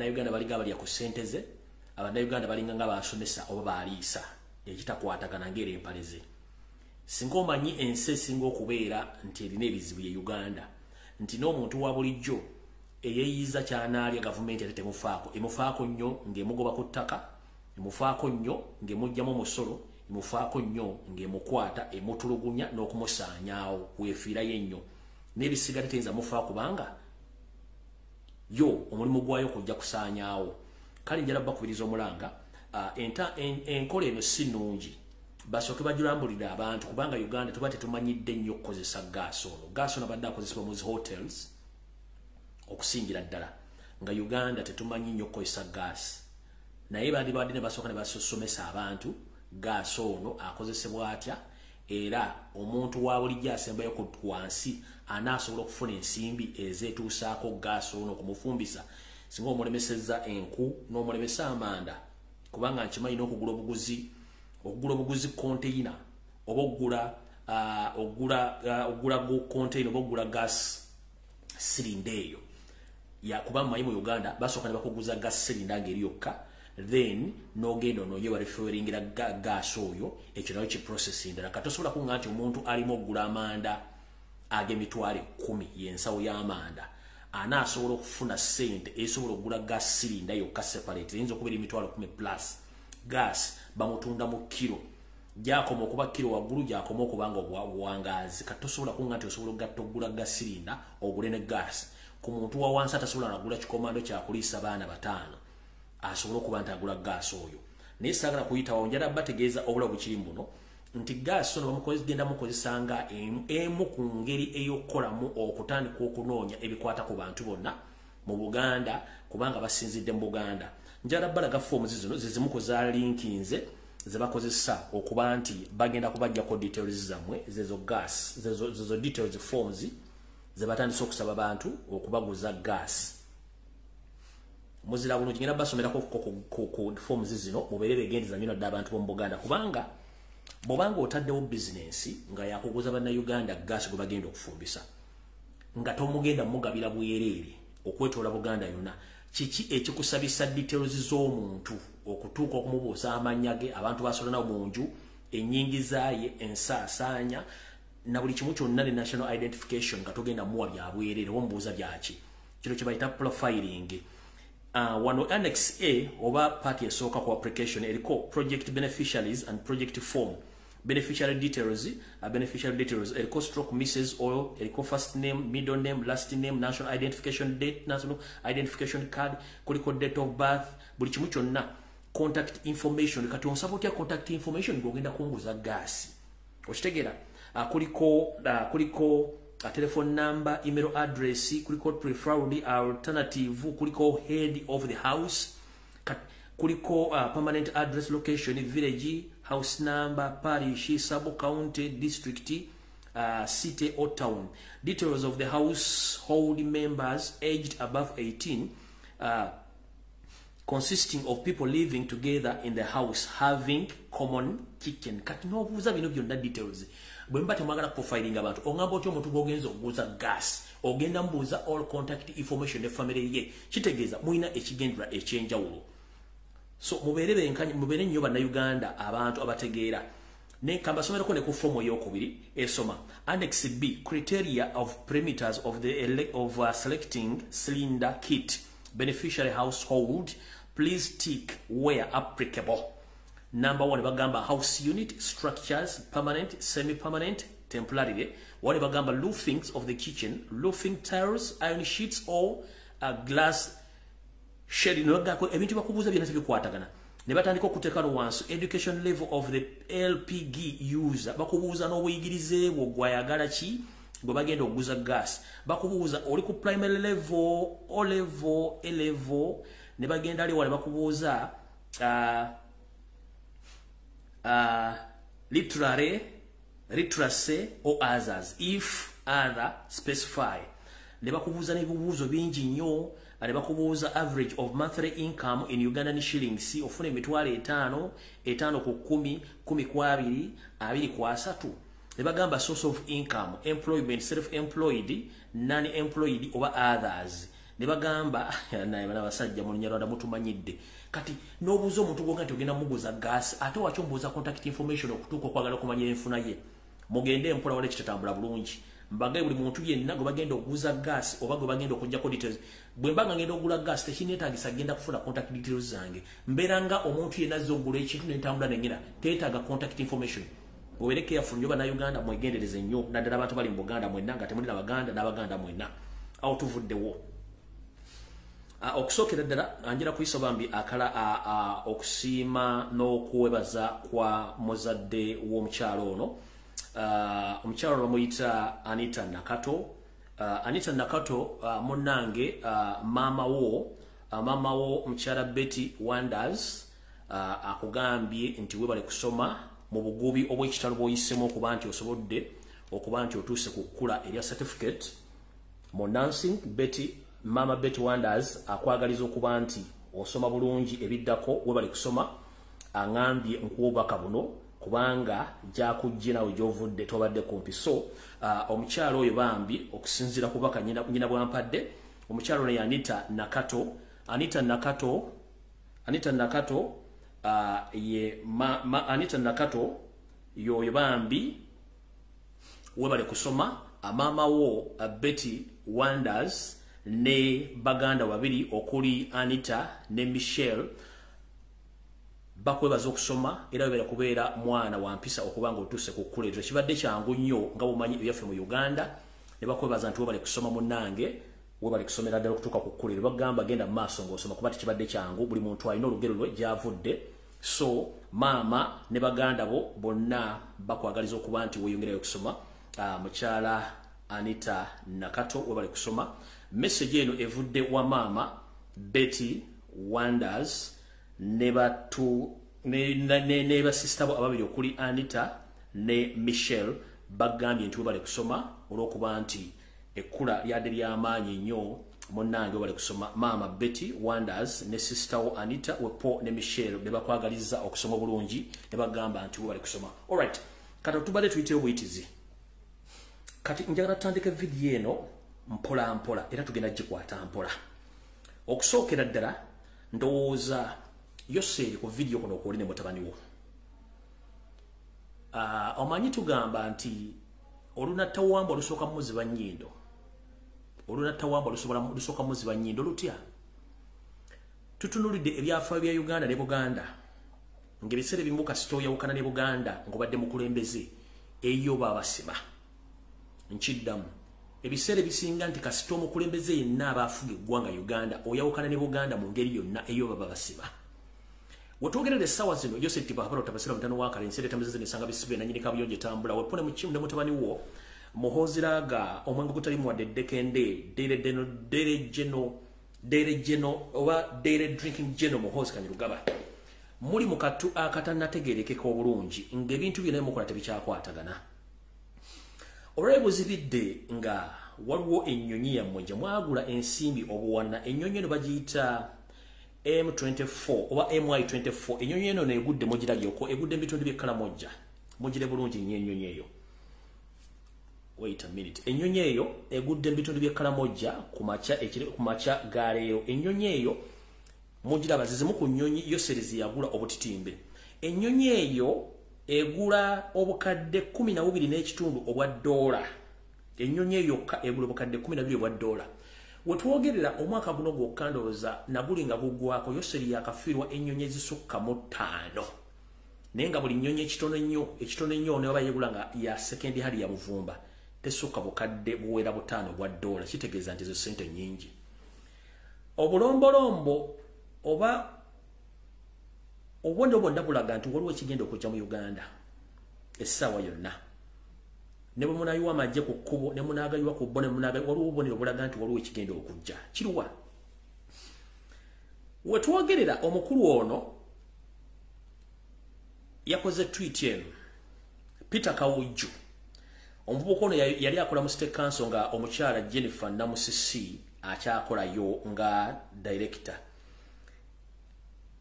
Uganda baliga bali yakusenteze abana Uganda balinga nga basomesa oba baliisa ekitakwatagana ngere empaleze singo manyi ense singo okubeera nti erina ebizibu ye Uganda nti n'omuntu wa bulijjo eyeyiza kyanaalya gavumenti atete mufaako emufaako nnyo ng'emugoba ku ttaka emufaako nnyo ng'emugyamu omusolo emufaako nnyo ng'emukwata emutulugunya n'okumusaanyaawo weefiirayo ennyo n'ebisigadde teyinza mufaa kubanga yo omulimu gwayo kujja kusaanyaawo kale njala bakubiriza omulanga enkola eno si nnungi basooke bajulambulira abantu kubanga Uganda tuba tetumanyidde nnyo okukozesa gaasi ono gaasi ono abadde akozesebwa mu hotels okusingira ddala nga Uganda tetumanyi nnyo okukozesa gaasi naye bandibadde ne basooka ne basomesa abantu gaasi ono akozesebwa atya era omuntu wa bulijjo asembayo ku wansi anaasobola okufuna ensimbi ezeetuusaako gaasi ono okumufumbisa singa omulemeseza enku n'omulemesa amanda kubanga nkimanyi n'okugula obuguzi container oba ogula go container oba ogula gaasi sirinda eyo kuba mumanyi mu Uganda basooka ne bakuguza gaasi sirinda ngeri yokka then nogenda onoye bareferingira gaasi oyo ekyo nayo kiprocessing ddala katosobola kunga nti omuntu alimu okugula amanda ag'emitwalo 10 y'ensawo y'amanda anaasobola okufuna ssente esobola okugula gaasi sirinda yokka separate eyinza okubeera emitwalo 10 plus gaasi bamutunda mu kiro gyakoma okuba kiro waggulu gyakoma okubanga obuwangaazi katosobola kunga nti osobola okugatta okugula gaasi sirinda ogule ne gaasi ku muntu wa wansi atasobola nagula kikomando kyakuliisa baana 5 asobola okuba nti agula gaasi oyo naye saagala kuyitawo njala bategeeza obulabu kiri muno nti gaasi ono bamugenda mukozesa nga emu ku ngeri ey'okukolamu okutandika okunoonya ebikwata ku bantu bonna mu Buganda kubanga basinzidde mu Buganda njala balaga foomu zino zezimuko za linkinze ze bakozesa okuba nti bagenda kubajjako details zammwe zezo gaasi zezo details forms ze batandise okusaba bantu okubaguza gaasi muzira buno kigenda basomerako ku forms zino mubeere begendeza nnyo naddala abantu b'omu Buganda kubanga bw'obanga otaddewo bizinensi nga yakuguza bannayuganda gaasi gwe bagenda okufumbisa nga tomugenda mugabira bwereere okwetoola Buganda yonna kiki ekikusabisa details z'omuntu okutuuka okumubuusa amannya ge abantu basola nawo mu nju ennyingiza ye ensaasaanya na buli kimu kyonna ne national identification nga togenda muwa bya bwereere omubuuza byaki kino kye bayita profiling wano annex A oba part esooka ku application eriko project beneficiaries and project form beneficiary details eriko stroke Mrs. or eriko first name middle name last name national identification date national identification card kuliko date of birth buli kimu kyonna contact information kati onsaba otya contact information ng'ogenda kunguza gaasi okitegeera kuliko a telephone number, email address, kuliko preferred alternative, kuliko head of the house, kuliko permanent address location, village, house number, parish, sub-county, district, city or town. Details of the household members aged above 18, consisting of people living together in the house, having common kitchen. Kati no buuza bino byonna details. Bwemba temwagala profiling abantu ongamba otyo omuntu gwogenza okuguza gas ogenda mbuuza all contact information ne family ye kitegeeza muina ekigendera ekyenjawulo so mubeere nnyo bannayuganda abantu abategeera ne kamba somerako ne ku fomu ey'okubiri esoma annex B criteria of perimeters of selecting cylinder kit beneficiary household please tick where applicable. Number 1 bagamba house unit structures permanent semi-permanent temporary wale bagamba roofings of the kitchen roofing tiles iron sheets or glass shade nogako ebintu bakubuza byonna bikwatagana ne batandika okuteekano wansi education level of the LPG user bakubuuza n'obuyigirize bwo gwayagala ki bwe bagenda okuguza gas bakubuuza oli ku primary level o level a level ne bagenda ali wale bakubuuza literacy or others if other specify ne bakubuuza n'ebibuuzo bingi nnyo ne bakubuuza average of monthly income in Ugandan shillings ofuna emitwalo 5 ku 10 10 ku 2 2 ku 3 ne bagamba source of income employment self-employed non-employed oba others ne bagamba naye bana basajja mu Nyarwanda mutumanyidde kati n'obuzo omuntu gwo nti ogenda mubuza gas ate wacho mbuza contact information okutuuka okwagala okumanya enfuna ye mugende mpola wale kitatambula bulungi mbagaye buli muntu yenna gwe bagenda okuguza gas oba gwe bagenda okujjako details bwe mbanga ngenda okugula gas tekinetagisa genda kufuna contact details zange mberanga omuntu yenna azza okugula ekintu n'entambula nengera teetaaga contact information obereke yafunye oba na Uganda mwegendereze nnyo naddala abantu bali mu Buganda mwenna nga temuli n'Abaganda n'Abaganda mwenna awo tuvuddewo okusookera ddala anjira kuyisa bambi akala okusiima n'okwebaza kwa muzadde w'omukyalo ono omukyalo ono bamuyita Anita Nakato Anita Nakato munnange maama wo omukyala Betty Wonders akugambye nti webale kusoma mu bugubi obw'ekitalo bw'oyisemu okuba nti osobodde okuba nti otuuse ku kkula erya certificate mu nursing Mama Betty Wonders akwagaliza okuba nti osoma bulungi ebiddako webale kusoma angambye nkuwobaka buno kubanga jakujje nawe gyovudde tobadde kumpi so omukyalo oyo bambi okusinzira kubaka nyina bwampadde omukyalo ne Anita Nakato Anita Nakato Anita Nakato yoyo bambi webale kusoma amama wo Betty Wonders ne baganda babiri okuli Anita ne Michelle bakwebaza okusoma era webale kubeera mwana wampisa okubanga otuse ku kuleetera kibadde kyangu nnyo nga bumanyi ebyaffe mu Uganda ne bakwebaza nti webale kusoma munnange webale kusomera ddala okutuuka ku kuleetera bagamba genda mu maaso ng'osoma kuba tekibadde kyangu buli muntu alina olugero lwe gyavudde so maama ne baganda bo bonna bakwagaliza okuba nti weeyongerayo okusoma mukyala Anita Nakato webale kusoma message eno evudde wa maama Betty Wonders ne basista bo ababiri okuli Anita ne Michelle bagambye nti webale kusoma olw'okuba nti ekkula lyadde ly'amaanyi nnyo munnange webale kusoma maama Betty Wonders ne sister wo Anita wepo ne Michelle ne bakwagaliza okusoma bulungi ne bagamba nti webale kusoma alright kati tubadde tuyiteyo buyitizi kati njagala tutandike video eno mpola mpola era tugenda gikwata mpola okusookera ddala ndowooza Yoseri ku video kuno okuli ne mutabani wo omanyi tugamba nti olunatta wamba olusooka muziba nnyindo lusooka muziba nnyindo lutya tutunulidde ebyafaayo bya Uganda ne Buganda ng'ebiseera ebimu kasita oyawukana ne Buganda ng'obadde mukulembeze eyo babasima nkiddamu ebiseera ebisinga nti kasita omukulembeze yenna abaafuga eggwanga Uganda oyawukana ne Buganda mu ngeri yonna eyo baba basiba wetwogerera essaawa zino Yoseri Tibahapara otabasira mutano wakale enseera etameze nesanga bisibe nanyini kabuyonjo etambula wepone mukimu ne mutabani wo muhoziraga omwangu gutali muwadde Dekende Dere Drinking Geno muhozi Kanyirugaba muli mu katu akatanategeerekeka obulungi ng'ebintu byonna mukola tebikyakwatagana olwebuzibidde nga waliwo ennyonyi yammwe gye mwagula ensimbi obuwana ennyonyi eno bagiyita M24 oba MY24 ennyonyi eno negudde mugirabyoko egudde mu bitundu by'ekkalamojja mugire bulungi nnyo ennyonyi eyo wait a minute ennyonyi eyo egudde mu bitundu by'ekkalamojja ku makya galeero ennyonyi eyo mugiraba zizimu ku nnyonyi Yoseri ziyagula obutitimbe ennyonyi eyo egula obukadde 12 n'ekitundu obwa dola ennyonyi eyo yokka egula obukadde 12 obwa dola wetwogerera omwaka guno gwokkandoza nagulinga gugwako Yoseri yakafiirwa ennyonyi ezisukka mu 5 naye nga buli nnyonyi ekitono ennyo ne baba yegula nga ya second hand ya buvumba tesukka bukadde buwera 5 obwa dola kitegeeza nti ezo ssente nnyingi obulombolombo oba obwonde bwonna bulaga nti waliwo ekigenda okujja mu Uganda essaawa yonna ne bwe munayiwa amagye ku kkubo ne munaagayiwa ku bbo ne munaagayiwa waliwo obubonero bulaga nti waliwo ekigenda okujja kiruwa wetwogerera omukulu ono yakoze tweet eno Peter Kawujju omuvubuka ono yali akola mu State Council nga omukyala Jennifer Namusisi akyakolayo nga director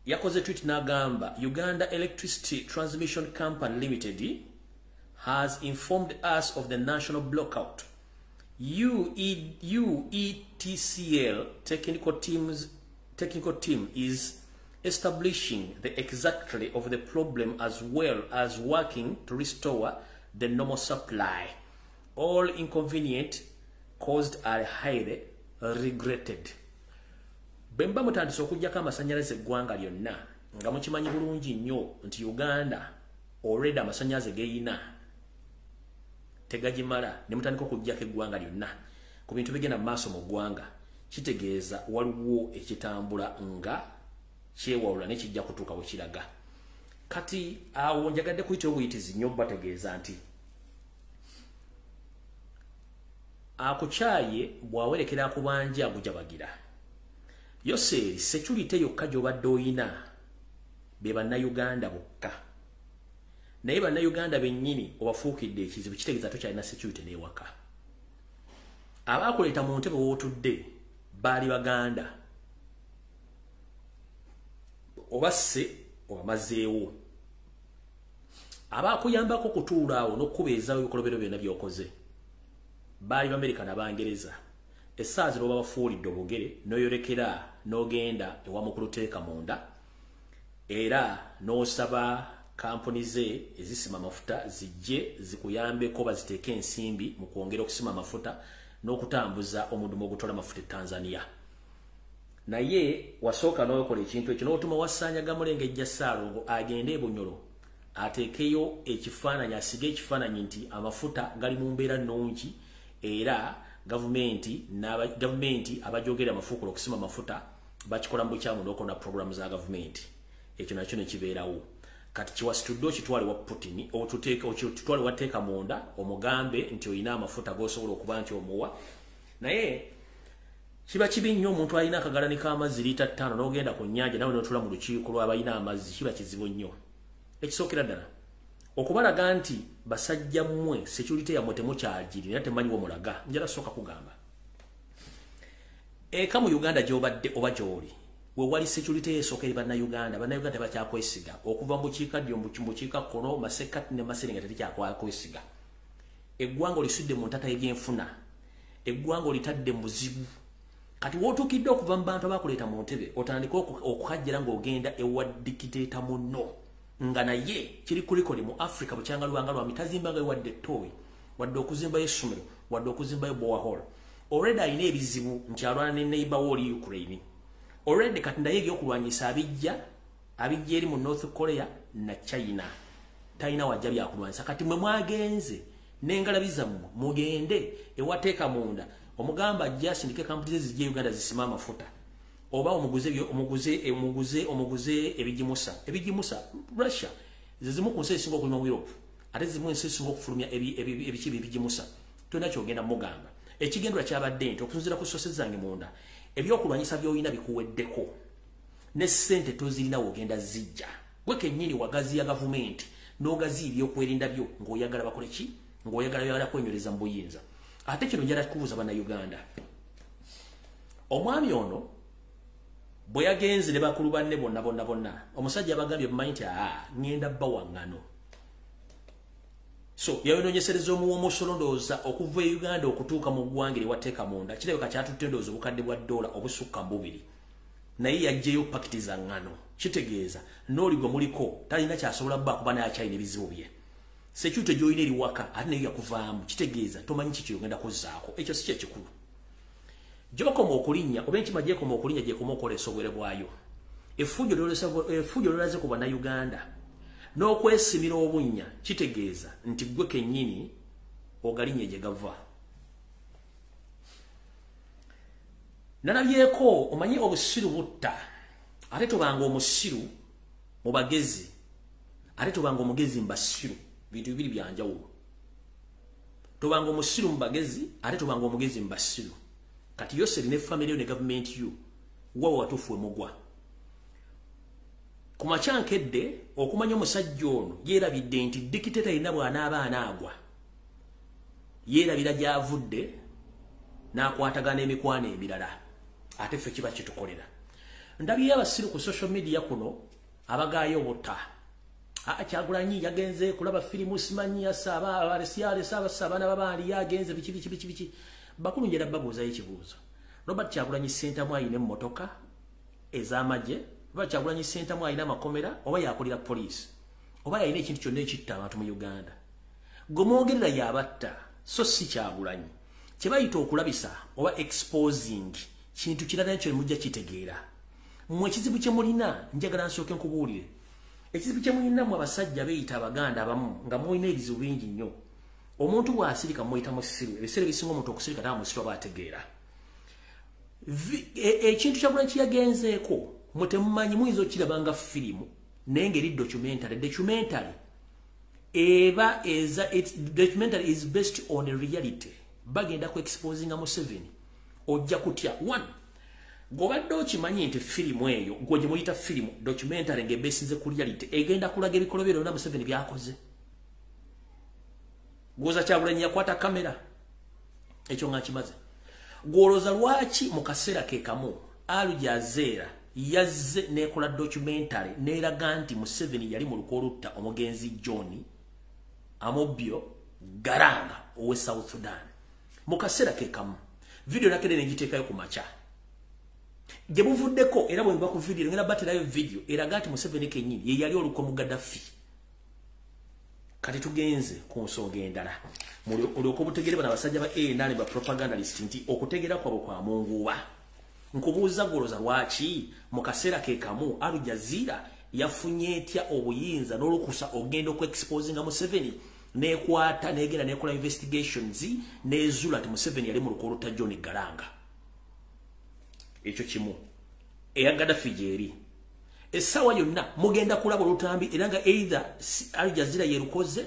yakoze tweet n'agamba Uganda Electricity Transmission Company Limited has informed us of the national blackout UETCL technical team is establishing the exactly of the problem as well as working to restore the normal supply. All inconvenient caused are highly regretted. Bemba mutandise okujjako amasanyalaze eggwanga lyonna nga mukimanyi bulungi nnyo nti Uganda already amasanyalaze geyina tegagimala ne mutandika okujjako eggwanga lyonna ku bintu bigenda maaso mu ggwanga kitegeeza waliwo ekitambula nga kyewawula ne kijja kutuuka we kiraga. Kati awo njagadde kuyita obuyitizi nnyo bategeeza nti akukyaye bwawerekera ku bangi agujabagira. Yoseri security yokka gy'obadde oyina be bannayuganda bokka. Naye bannayuganda bennyini obafuukidde ekizibu kitegeeza tokyalina security n'ewaka. Abaakuleeta mu ntebe w'otudde baali Baganda. Obasse obamazeewo. Abaakuyambako kutuula awo n'okkubeezaawo ebikolobero byonna by'okoze baali B'Amerika n'Abangereza. Essaazi lw'oba bafuulidde obugere n'oyolekera n'ogenda ewa mukuluteeka munda era n'osaba kampuni ze ezisima amafuta zijje zikuyambeko baziteeke ensimbi mu kwongera okusima amafuta n'okutambuza omudumu ogutwala amafuta e Tanzania. Naye wasooka n'okola ekintu ekyo n'otuma Wassaanyaga Mulengejja Ssaalongo agende e Bunyoro ateekeyo ekifaananyi asige ekifaananyi nti amafuta gali mu mbeera nnungi era gavumenti abajogera amafuukulo okusima amafuta bakikola mu bukyamu n'okola programu za gavumenti. Ekyo nakyo ne kibeerawo. Kati kiwasitudde okitwale wa Putin okitwale wateeka munda omugambe nti oyina amafuta g'osobola okuba nti omuwa. Naye kiba kibi nnyo omuntu alina akagalani k'amazzi liita 5 n'ogenda ku nnyanja nawe n'otula mu lukiiko lw'abalina amazzi kiba kizibu nnyo. Ekisookera ddala okubalaga nti basajja mmwe security yammwe temukyagiri era temanyi wo mulaga. Njala sooka kugamba eka mu Uganda gy'obadde oba gy'oli we wali security esooka eri bannayuganda tebakyakwesiga okuva mu bukiikaddyo mu bukiikakkono Masekati ne Maserenga tetikyakwesiga. Eggwanga olisudde mu ntata y'ebyenfuna, eggwanga olitadde mu buzibu. Kati wootuukidde okuva mu bantu abaakuleeta mu ntebe otandika okukajjera ng'ogenda ewa dikiteeta munno nga naye kiri kulikoli mu Africa bukyanga lwanga lwami tazimbanga wadde ttooyi wadde okuzimbayo essomero wadde okuzimbayo borehole. Already ayina ebizibu nti alwana ne neighbor w'oli Ukraine. Already kati ndaye ebyokulwanyisa abijja eri mu North Korea na China. Talina wajja byakulwanyisa. Kati mwe mwagenze n'engalabi zammwe mugende ewateeka munda omugamba ajja asindike kampuni zijje Uganda zisima amafuta oba omuguze ebigimusa Russia zizimu ku nsi esinga okulima mu Europe ate zimu ensi esinga okufulumya ebigimusa tolina kyogenda mugamba. Ekigendera kyabadde nti okusinziira ku sources zange munda ebyokulwanyisa by'olina bikuweddeko ne ssente tozirina wogenda zijja gwe kennyini wagazi ya gavumenti n'ogazi ebyokwerinda byo ng'oyagala bakole ki ng'oyagala kwenywereza mu buyinza. Ate kino njala kubuuza bannayuganda omwami ono bwe yagenze ne bakulu banne bonna omusajja abagambye bumanyi nti ngenda bba waŋŋano. So yayonoonyesereza omuwomusolo ndowooza okuva e Uganda okutuuka mu ggwanga ewateeka munda kirabika kyatutte ndowooza obukadde bwa $2 obusukka mu 2 naye yajjeyo pakiti za ŋŋano. Kitegeeza n'oligwe muliko talina kyasobola bba kuba naye akyalina ebizibu bye. Security gy'olina eri waka ate naye yakuvaamu kitegeeza tomanyi kiki ogenda kuzzaako. Ekyo si kyekikulu. Gy'okoma okulinnya oba enkima gy'ekoma okulinnya gy'ekoma okukolesa obwere bwayo. Effujjo lyolaze ku bannayuganda n'okwesimira obunnya kitegeeza nti gwe kennyini ogalinnye gye gava. Nalabyeko omanyi obusiru butta ate tobanga omusiru mu bagezi ate tobanga omugezi mu basiru. Bintu bibiri byanjawulo. Tobanga omusiru mu bagezi ate tobanga omugezi mu basiru. Kati Yoseri ne family yo ne government yo wawa watuufu emugwa. Ku makyankedde okumanya omusajja ono yeerabidde nti dikiteta alina bw'anaaba anaagwa yeerabira gy'avudde n'akwatagana emikwano emirala ate ffe kiba kitukolera. Ndabye abasiru ku social media kuno abagaayo obutta Kyagulanyi yagenze kulaba filimu simanyi yasaba abaana babaali yagenze biki bakulu njera babuuza ekibuuzo Robert Kyagulanyi Ssentamu ayina emmotoka ez'amagye Robert Kyagulanyi Ssentamu ayina amakomera oba yakolera poliisi oba yalina ekintu kyonna ekitta abantu mu Uganda gomwogerera yabatta so si Kyagulanyi kye bayita okulabisa oba exposing kintu kirala ekyo mujja kitegeera mmwe ekizibu kye mulina njagala nsooke nkubuulire ekizibu kye mulina mu abasajja beeyita Abaganda abamu nga mulina ebizibu bingi nnyo omuntu bw'asirika muyita musiru ebiseera ebisinga omuntu okusirika taba musiru aba ategeera ekintu Kyagulanyi kyeyagenzeeko mmwe temumanyi muyinza okirabanga firimu naye ngeri documentary documentary is based on a reality bagenda ku exposing Museveni ojja kutya one gobadde okimanyi nti firimu eyo gwe gye muyita firimu documentary ng'ebeesize ku reality egenda kulaga ebikolobero na Museveni byakoze goza Kyagulanyi yakwata kamera ekyo nga kimaze gwoloza lwaki mu kaseera ke kamu Alujazera yazze nekola documentary neraga nti Museveni yali mu lukolutta omugenzi John Amobio Garanga owe South Sudan mu kaseera ke kamu video nakene negiteekayo ku macha gye buvuddeko era bwe mba ku video ngena baterayo video eraga nti Museveni kenyini ye yali oluko mu Gaddafi kati tugenze ku nsonga endala olwo butegere bana basajja ba nane ba propagandalist nti okutegera kwabo kwa munguwa nkubuuza goloza lwaki mu kaseera ke kamu Alujazira yafunye etya obuyinza n'olukusa ogenda ku exposing Museveni nekwata negera nekola investigations nezula ti Museveni yali mu lukolota John Garanga ekyo kimu eya Gaddafi jeri esawa yonna mugenda kulaba olutambi era nga either Alujazira yerukoze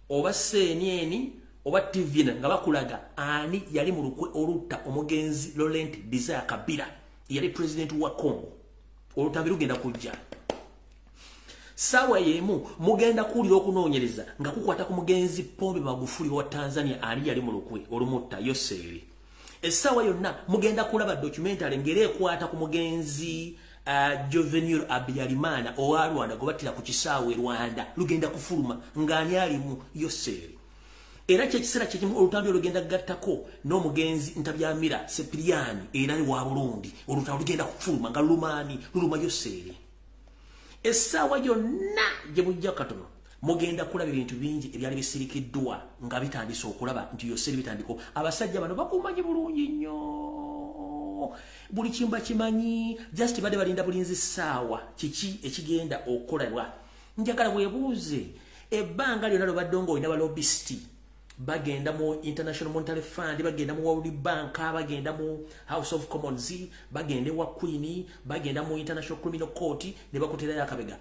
oba CNN oba TV nga bakulaga ani yali mu lukwe olutta omugenzi Laurent Desire Kabila yali president wa Congo olutambi lugenda kujja sawa yemu mugenda kulira okunoonyereza nga kukwata ku mugenzi Pombe Magufuli wa Tanzania ali yali mu lukwe olumutta Yoseri esawa yonna mugenda kulaba documentary ngere ekwata ku mugenzi Juvenile Abiyarimana owa Rwanda gobatira ku kisaawe Rwanda lugenda kufuluma ngani ali mu Yoseri era kyekisera kyekimu olutambi olugenda gattako n'omugenzi Ntabyamira Sepiriani era ni wa Burundi olutambi lugenda kufuluma nga luluma Yoseri esawa yonna gye mujja katono mugenda kulaba ebintu bingi ebyali bisirikiddwa nga bitandise okulaba nti Yoseri bitandiko abasajja bano bakumanyi bulungi nnyo buli kimba kimanyi just bade balinda bulinzi sawa kiki ekigenda okukolebwa njagala bwebuuze ebbanga lyonna lobadde olina balobbisti bagenda mu International Monetary Fund bagenda mu World Bank bagenda mu House of Commons bagenda wa Queen bagenda mu International Criminal Court ne bakuterera akabega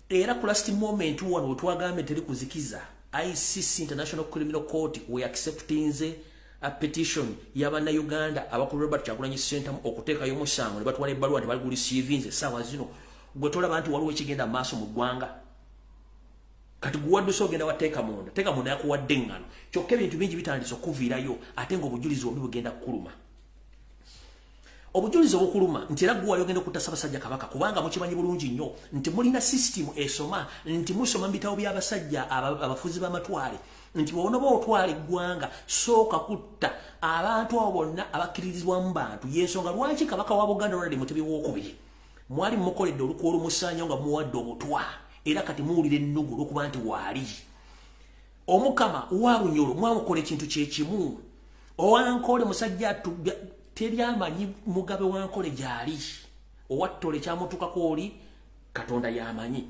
era ku last moment wano otwagambe teri kuzikiza ICC International Criminal Court we accepting a petition y'abana Uganda abakulu Robert Kyagulanyi Ssentamu okuteekayo omusango ne batwala ebbaluwa ne baliguli CVs sawa zino gwe tolaba nti waliwo ekigenda maaso mu ggwanga kati guwadduso ogenda wateeka munda yakuwadde engano kyokka ebintu bingi bitandise okuviirayo ate ng'obujulizi bwombi bugenda kukuluma obujulizi obukuluma nti era guwali ogenda okutta Ssaabasajja Kabaka kubanga mukimanyi bulungi nnyo nti mulina system esoma nti musoma mu bitabo by'abasajja abafuzi b'amatwale nti bw'onoba otwala eggwanga sooka kutta abantu abo bonna abakkirizibwamu bantu y'ensonga lwaki Kabaka wa Buganda Ronald Mutebi II mwali mukoledde olukwa olumusaanyo nga muwadde obutwa era kati muwulira ennugu olw'okuba nti waali omukama wa Bunyoro mwamukola ekintu kyekimu owankole musajja teryamanyi mugabe wankole gyali owattole kyamutukako oli Katonda yamanyi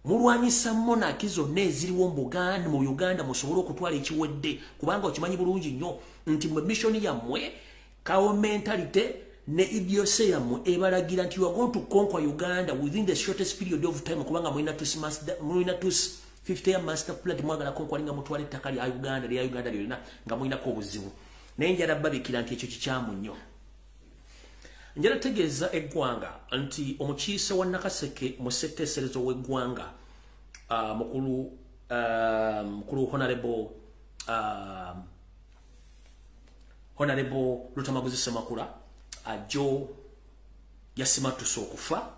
mulwanyisa monarchy zonna eziriwo mu Uganda musobole okutwala ekiwedde kubanga okimanyi bulungi nnyo nti mwe mission yammwe kawo mentality ne idiose yammwe ebalagira nti you are going to conquer Uganda within the shortest period of time kubanga mulina 50-year master plan mwagala konkweringa mutwale ettaka lya Uganda lyonna nga mulinako obuzibu naye njala babikira nti ekyo kikyamu nnyo njala tegeeza eggwanga nti omukiise wa Nakaseke mu ssetteeserezo w'eggwanga mukulu honorable Lutamaguzi Ssemakula ajo yasimatusa okufa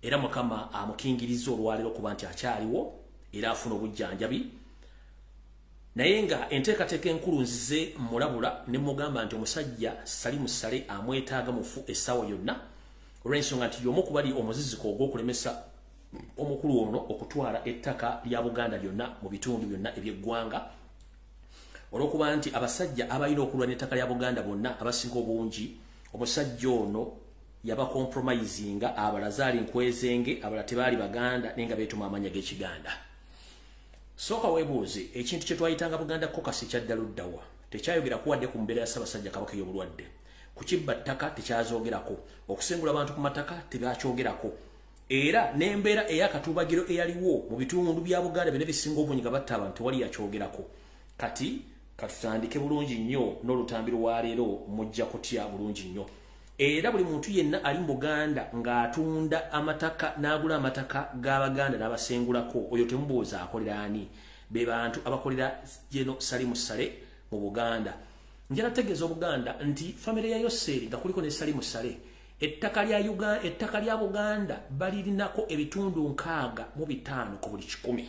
era Mukama amukingiriza olwaliro kuba nti akyaliwo era afuna obujjanjabi naye nga enteekateeka enkulu nzize mulabula ne mugamba nti omusajja Salimu Sale amwetaaga mufu essaawa yonna olw'ensonga nti y'omu ku bali omuziziko ogw'okulemesa omukulu ono okutwala ettaka lya Buganda lyonna mu bitundu byonna eby'eggwanga olw'okuba nti abasajja abalina okulwana ettaka lya Buganda bonna abasinga obungi omusajja ono yabakompromisinga abala zaali nkwezenge abala tebaali Baganda nenga beetuma amanya g'Ekiganda. Sooka weebuuze ekintu kye twayitanga Buganda kokasi kyaddaluddwa tekyayogera kuwadde ku mbeera ya Ssaabasajja Kabaka ey'obulwadde ku kibba ttaka tekyazoogerako okusengula abantu ku mataka tebyakyogerako era n'embeera ey'akatuubagiro eyaliwo mu bitundu bya Buganda byonna bisinga obungi nga batta abantu tewali yakyogerako. Kati katutandike bulungi nnyo n'olutambi lwa leero mujja kutya bulungi nnyo. Era buli muntu yenna ali mu Buganda ng'atunda amataka n'agula amataka g'Abaganda n'abasengulako oyo temubuuza akolera ani be bantu abakolera Jeno Salimu Sale mu Buganda. Njala tegeeza Obuganda nti famire ya Yoseri nga kuliko ne Salimu Sale ettaka lya Buganda balirinako ebitundu 65 ku buli 100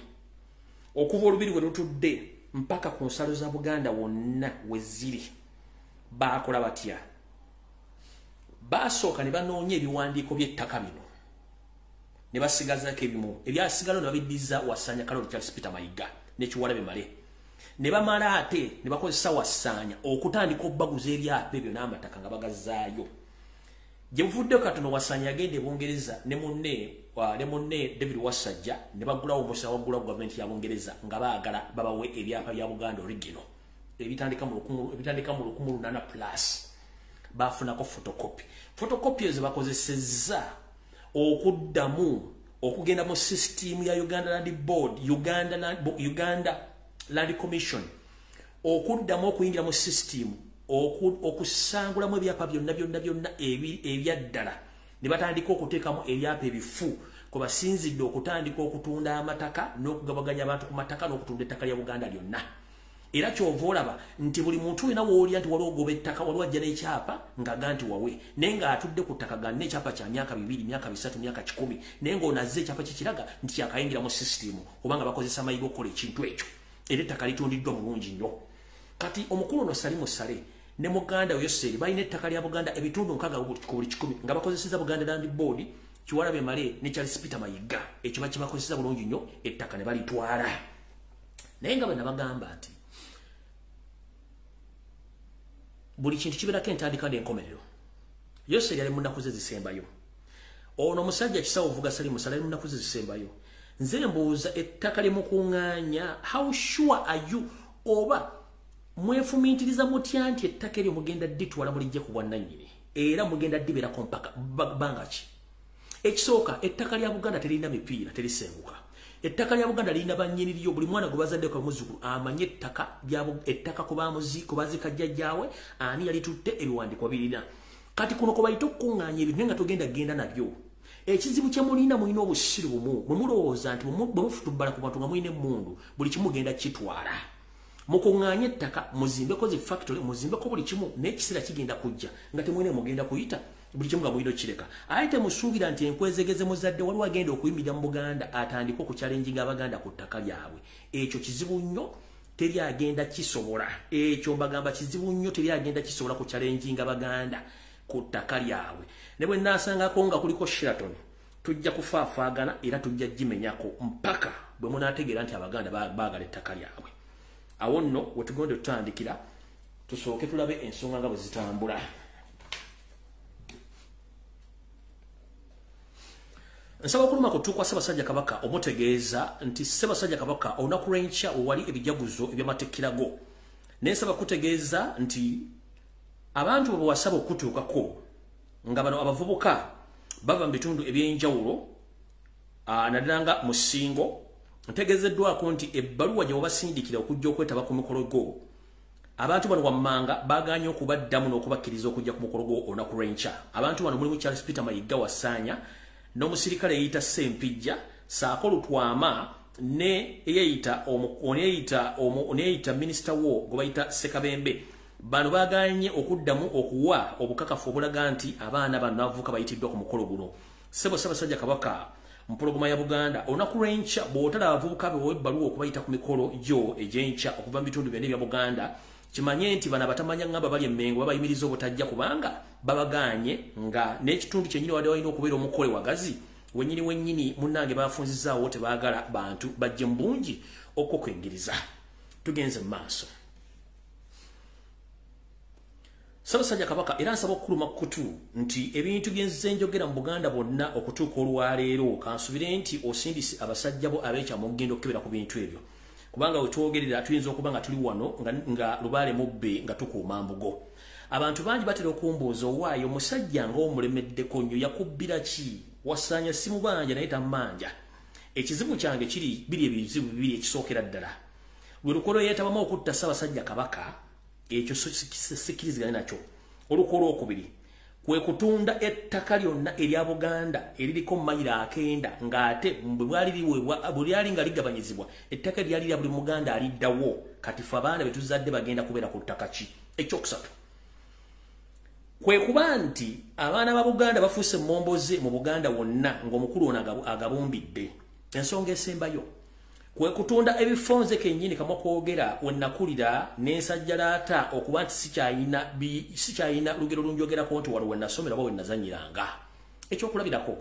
okuva olubiri we lutudde mpaka ku nsalo za Buganda wonna we ziri. Baakola batya? Basooka ne banoonya ebiwandiiko by'ettaka bino ne basigazaako ebimu ebyasigala ne babiddiza Wasanya Kaloli Charles Peter Mayiga n'Ekiwalabe Male ne bamala ate ne bakozesa Wasanya okutandika obbaguza ebyapa ebyo n'amataka nga bagazzaayo. Gye buvudde katono Wasanya yagenda e Bungereza ne munne David Wasajja ne bagulawo omusa waggula gavumenti ya Bungereza nga baagala babawe ebyapa bya Buganda original ebitandika mu 1800+ bafunako photocopy ezo bakozesezza okuddamu okugenda mu system ya Uganda Land Board, Uganda Land Commission okuddamu okuyingira mu system okusangulamu ebyapa byonna ebyaddala ne batandika okuteekamu ebyapa ebifu kwe basinzidde okutandika okutunda amataka n'okugabaganya abantu ku mataka n'okutunda ettaka lya Buganda lyonna. Era kyova olaba nti buli muntu wena woolya nti waliwo ogoba ettaka waliwo ajja n'ekyapa ng'aga nti wawe naye ng'atudde ku ttaka ganna ekyapa kya myaka 2 myaka 3 myaka 10 naye ng'onazze ekyapa kikiraga nti kyakayingira mu sisitimu kubanga bakozesa mayiga okukola ekintu ekyo era ettaka litundiddwa bulungi nnyo. Kati omukulu ono Salimu Sale ne muganda Yoseri balina ettaka lya Buganda ebitundu 6 ku buli 10 nga bakozeseza Buganda Land Board, Kiwalabe Male ne Charles Peter Mayiga ekyo bakibakozesa bulungi nnyo ettaka ne balitwala. Naye nga bwe nabagamba nti buli kintu kibeerako entandika n'enkomerero. Yoseri ali mu nnaku ze zisembayo. Ono omusajja kisawo ovuga Salimu Sale ali mu nnaku ze zisembayo. Nze mbuuza ettaka lye mukuŋŋaanya, how sure are you oba mwefumintiriza mutya nti ettaka eryo mugenda dditwala mulijja ku bwannannyini era mugenda ddibeerako mpaka bbanga ki? Ekisooka ettaka lya Buganda teririna mipiira terisenguka. Ettaka lya Buganda lirina bannyini lyo buli mwana gwe bazadde kwa muzzukulu amanye ettaka ku bazika jjajjaawe ani yalitutte ebiwandiiko birina. Kati kuno ko bayita okukuŋŋaanya ebintu nga togenda genda nabyo. Ekizibu kye mulina mulina obusiru bumu bwe mulowooza nti bwe mufutubbala ku bantu nga mulina emmundu buli kimu genda kitwala. Mukuŋŋaanya ettaka muzimbeko zi factory muzimbeko buli kimu n'ekiseera kigenda kujja nga temwine mugenda kuyita buli kimu nga mulina okireka. Ate temusuubira nti enkwezegeze muzadde waliwo agenda okuyimirira mu Buganda atandika okucyalenjinga Abaganda ku ttaka lyabwe. Ekyo kizibu nnyo teri agenda kisobola. Ekyo mbagamba kizibu nnyo teri agenda kisobola kucyalenjinga Abaganda ku ttaka lyabwe. Ne bwe nnaasangako nga kuliko Sheraton tujja kufaafaagana era tujja gimenyako mpaka bwe munaategeera nti Abaganda baagala ettaka lyabwe. Awo nno we tugenda tutandikira tusooke tulabe ensonga nga bwe zitambula. Nsaba okuluma kutuuka Ssaabasajja Kabaka omutegeeza nti Ssaabasajja Kabaka olunaku lw'enkya wali ebijaguzo eby'amatekkirago. Nensaba kutegeeza nti abantu bwe wasaba okutuukako nga bano abavubuka bava mu bitundu eby'enjawulo naddala nga mu Ssingo, ntegeezeddwako nti ebbaluwa gye babasindikira okujja okwetaba ku mukolo gwo abantu bano wammanga baganye okubaddamu n'okubakkiriza okujja ku mukolo gwo olunaku lw'enkya. Abantu bano mulimu Charles Peter Mayiga Wasanya n'omusirikale eyita Sempijja saako Lutwama ne eyeyita Minister wo gwe bayita Ssekabembe. Bano baganye okuddamu okuwa obukakafu obulaga nti abaana bano n'abavubuka bayitiddwa ku mukolo guno. Ssaabasajja Kabaka mpologoma ya Buganda olunaku lw'enkya bw'otala abavubuka be webbaluwa okubayita ku mikolo gyo egy'enkya okuva mu bitundu byonna ebya Buganda kimanye nti bano abatamanya ngamba bali emmengo babayimiriza obutajja kubanga babaganye nga n'ekitundu kyennyini wadde walina okubeera omukole wagazi wennyini munnange bafunzizaawo tebaagala bantu bajje mu bungi okwokwengiriza. Tugenze mu maaso. Ssaabasajja Kabaka era nsaba okukuluma kutu nti ebintu byenzize njogera mu Buganda bonna okutuuka olwaleero kansubire nti osindise abasajja bo ab'ekyama okugenda okukebera ku bintu ebyo. Kubanga wetwogerera tuyinza okuba nga tuli wano nga lubaale mubbe nga tukuuma mbugo. Abantu bangi batera okumbuuza owaayo omusajja ng'omulemeddeko nnyo yakubbira ki? Wasaanya simu banja naye tammanja. Ekizibu kyange biri ebizibu bibiri ekisookera ddala. Lwe lukolo yeetabamu okutta Ssaabasajja Kabaka ekyo sikiriziganya nakyo. Olukolo okubiri kwe kutunda ettaka lyonna erya Buganda eririko mayiro 9 ng'ate bwe lyali nga ligabanyizibwa ettaka lyali lya buli Muganda aliddawo kati ffe abaana be tuzadde bagenda kubeera ku ttaka ki? Ekyokusatu kwe kuba nti abaana ba Buganda bafuuse momboze mu Buganda wonna ng'omukulu ono agabumbidde. Ensonga esembayo kwe kutunda ebifonze kennyini kamwa kwogera wennakulira n'ensajjalaata okuba nti sikyayina lugero lunjogerako nti waliwo wennasomera oba wennazanyiranga. Ekyokulabirako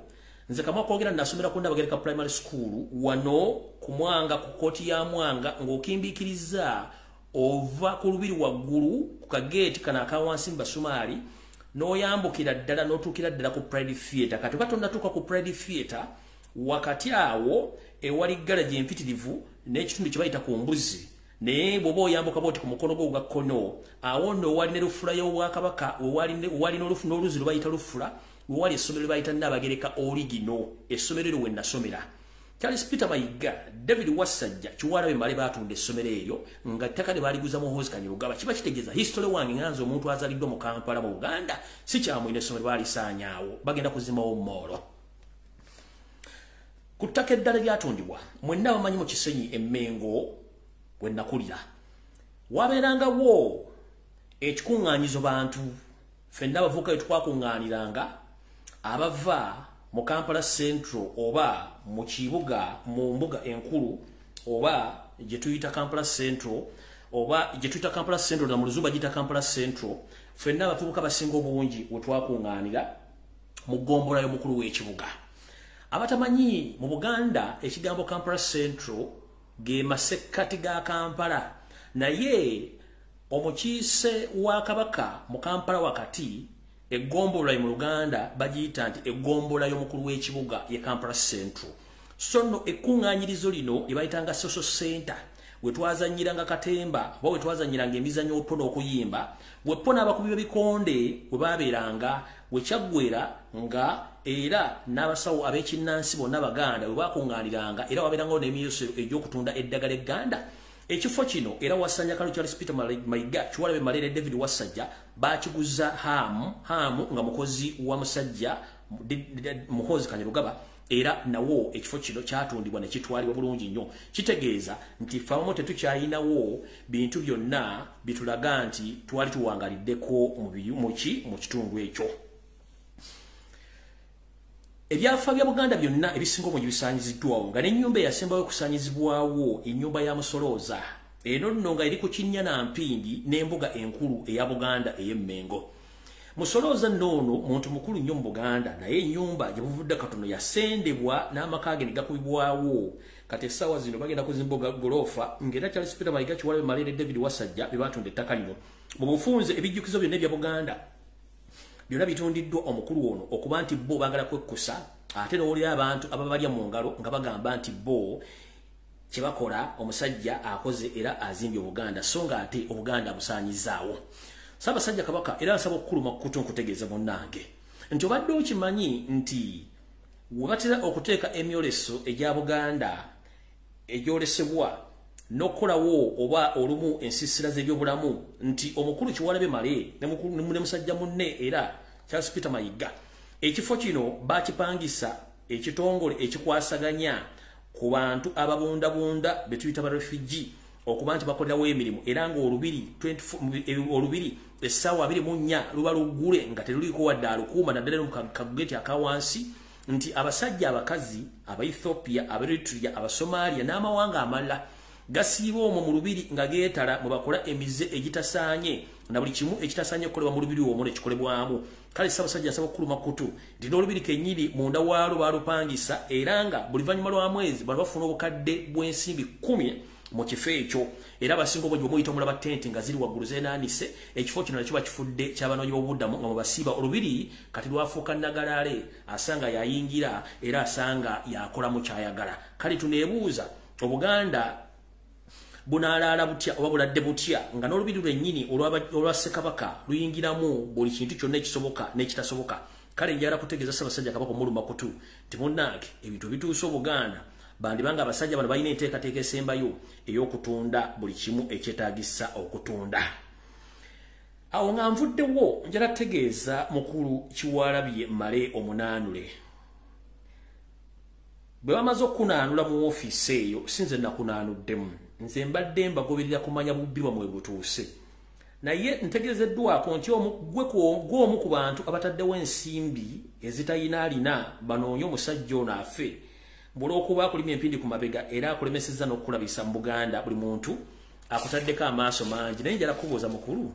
nze kamwa kwogera nasomera ku Nabagereka Primary School wano ku Mwanga ku kooti ya Mwanga ng'okimbiikiriza ova ku lubiri waggulu ku kageeti kana akawansi mu Basumaali n'oyambukira ddala n'otuukira ddala ku Pride Theatre. Kati katonnatuuka ku Pride Theatre wakati awo ewali garage empitirivu n'ekitundu kye bayita ku mbuzi naye bw'oba oyambuka bwoti ku mukono gwo ogwa kkono awo nno wali ne lufula y'Obwakabaka wali n'oluzi lwe bayita lufula wali essomero lye bayita Nabagereka Origino essomero eryo wennasomera. Charles Peter Mayiga David Wasajja Kiwalabe Male baatunda essomero eryo nga ettaka lye baaliguza Muhoozi Kanyarugaba. Kiba kitegeeza history wange nganze omuntu azaliddwa mu Kampala mu Uganda si kyamwine essomero baalisaanyaawo bagenda kuzimawo moolo. Ku ttaka eddala lyatundibwa mwenna bamanyi mu Kisenyi Emmengo wennakulira wabeerangawo ekikuŋŋaanyizo bantu ffenna abavubuka bwe twakuŋŋaaniranga abava mu Kampala Central oba mu kibuga mu mbuga enkulu oba gye tuyita Kampala Central oba gye tuyita Kampala Central na mu Luzumba giyita Kampala Central ffenna abavubuka basinga obungi we twakuŋŋaanira mu ggombolola y'omukulu w'ekibuga. Abatamanyi mu Buganda ekigambo Kampala Central ge masekkati ga Kampala naye omukiise wa Kabaka mu Kampala wakati eggombolola mu Luganda bagiyita nti eggombolola y'omukulu w'ekibuga ye Kampala Central. So nno ekkuŋŋaanyirizo lino lye bayitanga social center we twazannyiranga katemba oba we twazannyiranga emizannyo otono okuyimba wepo n'abakubi b'ebikonde we baabeeranga we kyaggwera nga era n'abasawo ab'ekinnansi bonna Baganda we baakuŋŋaaniranga era wabeerangawo n'emiyoso egy'okutunda eddagala egganda. Ekifo kino era Wasajja Kalu Charles Peter Mayiga Kiwalabe Male ne David Wasajja baakiguza hamu nga mukozi wa musajja Muhoozi Kanyarugaba era nawo ekifo kino kyatundibwa ne kitwalibwa bulungi nnyo. Kitegeeza nti ffe abamu tetukyayinawo bintu byonna bitulaga nti twali tuwangaliddeko mu kitundu ekyo. Ebyafa bya Buganda byonna ebisinga obungi bisaanyiziddwawo nga n'ennyumba eyasembayo okusaanyizibwawo ennyumba ya Musolooza eno nno nga eri ku Kinnya na Mpindi n'embuga enkulu eya Buganda ey'Emmengo. Musolooza nno muntu mukulu nnyo mu Buganda naye ennyumba gye buvudde katono yasendebwa n'amaka ge ne gakubibwawo. Kati essaawa zino bagenda kuzimba golofa ng'era Charles Peter Mayiga Kiwalabe Male ne David Wasajja be baatunda ettaka lino. Mu bufunze ebijjukizo byonna ebya Buganda byonna bitundiddwa omukulu ono okuba nti bo baagala kwekkusa ate n'owulira abantu ababalya mu ngalo nga bagamba nti bo kye bakola omusajja akoze era azimbye Obuganda so nga ate Obuganda busaanyizaawo. Ssaabasajja Kabaka era nsaba okukuluma kutu nkutegeeza munnange nti obadde okimanyi nti we batera okuteeka emyoleso egya Buganda egyolesebwa n'okukolawo oba olumu ensiisira z'ebyobulamu nti omukulu Kiwalabe Male ne musajja munne era Charles Peter Mayiga ekifo kino baakipangisa ekitongole ekikwasaganya ku bantu ababundabunda be tuyita ba refugee okuba nti bakolerawo emirimu era ng'olubiri essaawa 24 luba luggule nga teruliko wadde alukuuma naddala mu kageti akawansi nti abasajja abakazi aba Ethiopia aba Eritrea aba Somalia n'amawanga amalala gasiiba omwo mu lubiri nga geetala mu bakola emize egitasaanye na buli kimu ekitasaanye okukolebwa mu lubiri omwo ekikolebwamu kale Ssaabasajja asaba okuluma kutu ndi n'olubiri kennyini munda waalwo baalupangisa era nga buli luvannyuma lwa mwezi bano bafuna obukadde bw'ensimbi 10 mu kifo ekyo era abasinga obungi bamuyita omulaba ttenti nga ziri waggulu zeenaanise ekifo kino nakyo bakifudde ky'abanoonyi b'obubuddamu nga mubasiiba olubiri kati lwafuuka nagalaale asanga yayingira era asanga yakolamu kyayagala kale tuneebuuza Obuganda bunaalaala butya oba buladde butya nga n'olubiri lwennyini olwa Ssekabaka luyingiramu buli kintu kyonna ekisoboka n'ekitasoboka kale njala kutegeeza Ssaabasajja Kabaka omuluma kutu nti munnange ebintu bituuse Obuganda bandibanga abasajja bano balina enteekateeka esembayo ey'okutunda buli kimu ekyetaagisa okutunda awo nga nvuddewo njala tegeeza mukulu Kiwalabye Male omunaanule bwe bamaze okunaanula mu ofiisi eyo sinze nakunaanuddemu nze mbadde mbagoberera kumanya bubbi bwamwe butuuse naye ntegeezeddwako nti gw'omu ku bantu abataddewo ensimbi ezitayinaalina banoonye omusajja ono afe bulw'okuba akulimya empindi ku mabega era akulemesezza n'okukulabisa mu Buganda buli muntu akutaddeko amaaso mangi naye njala kubuuza mukulu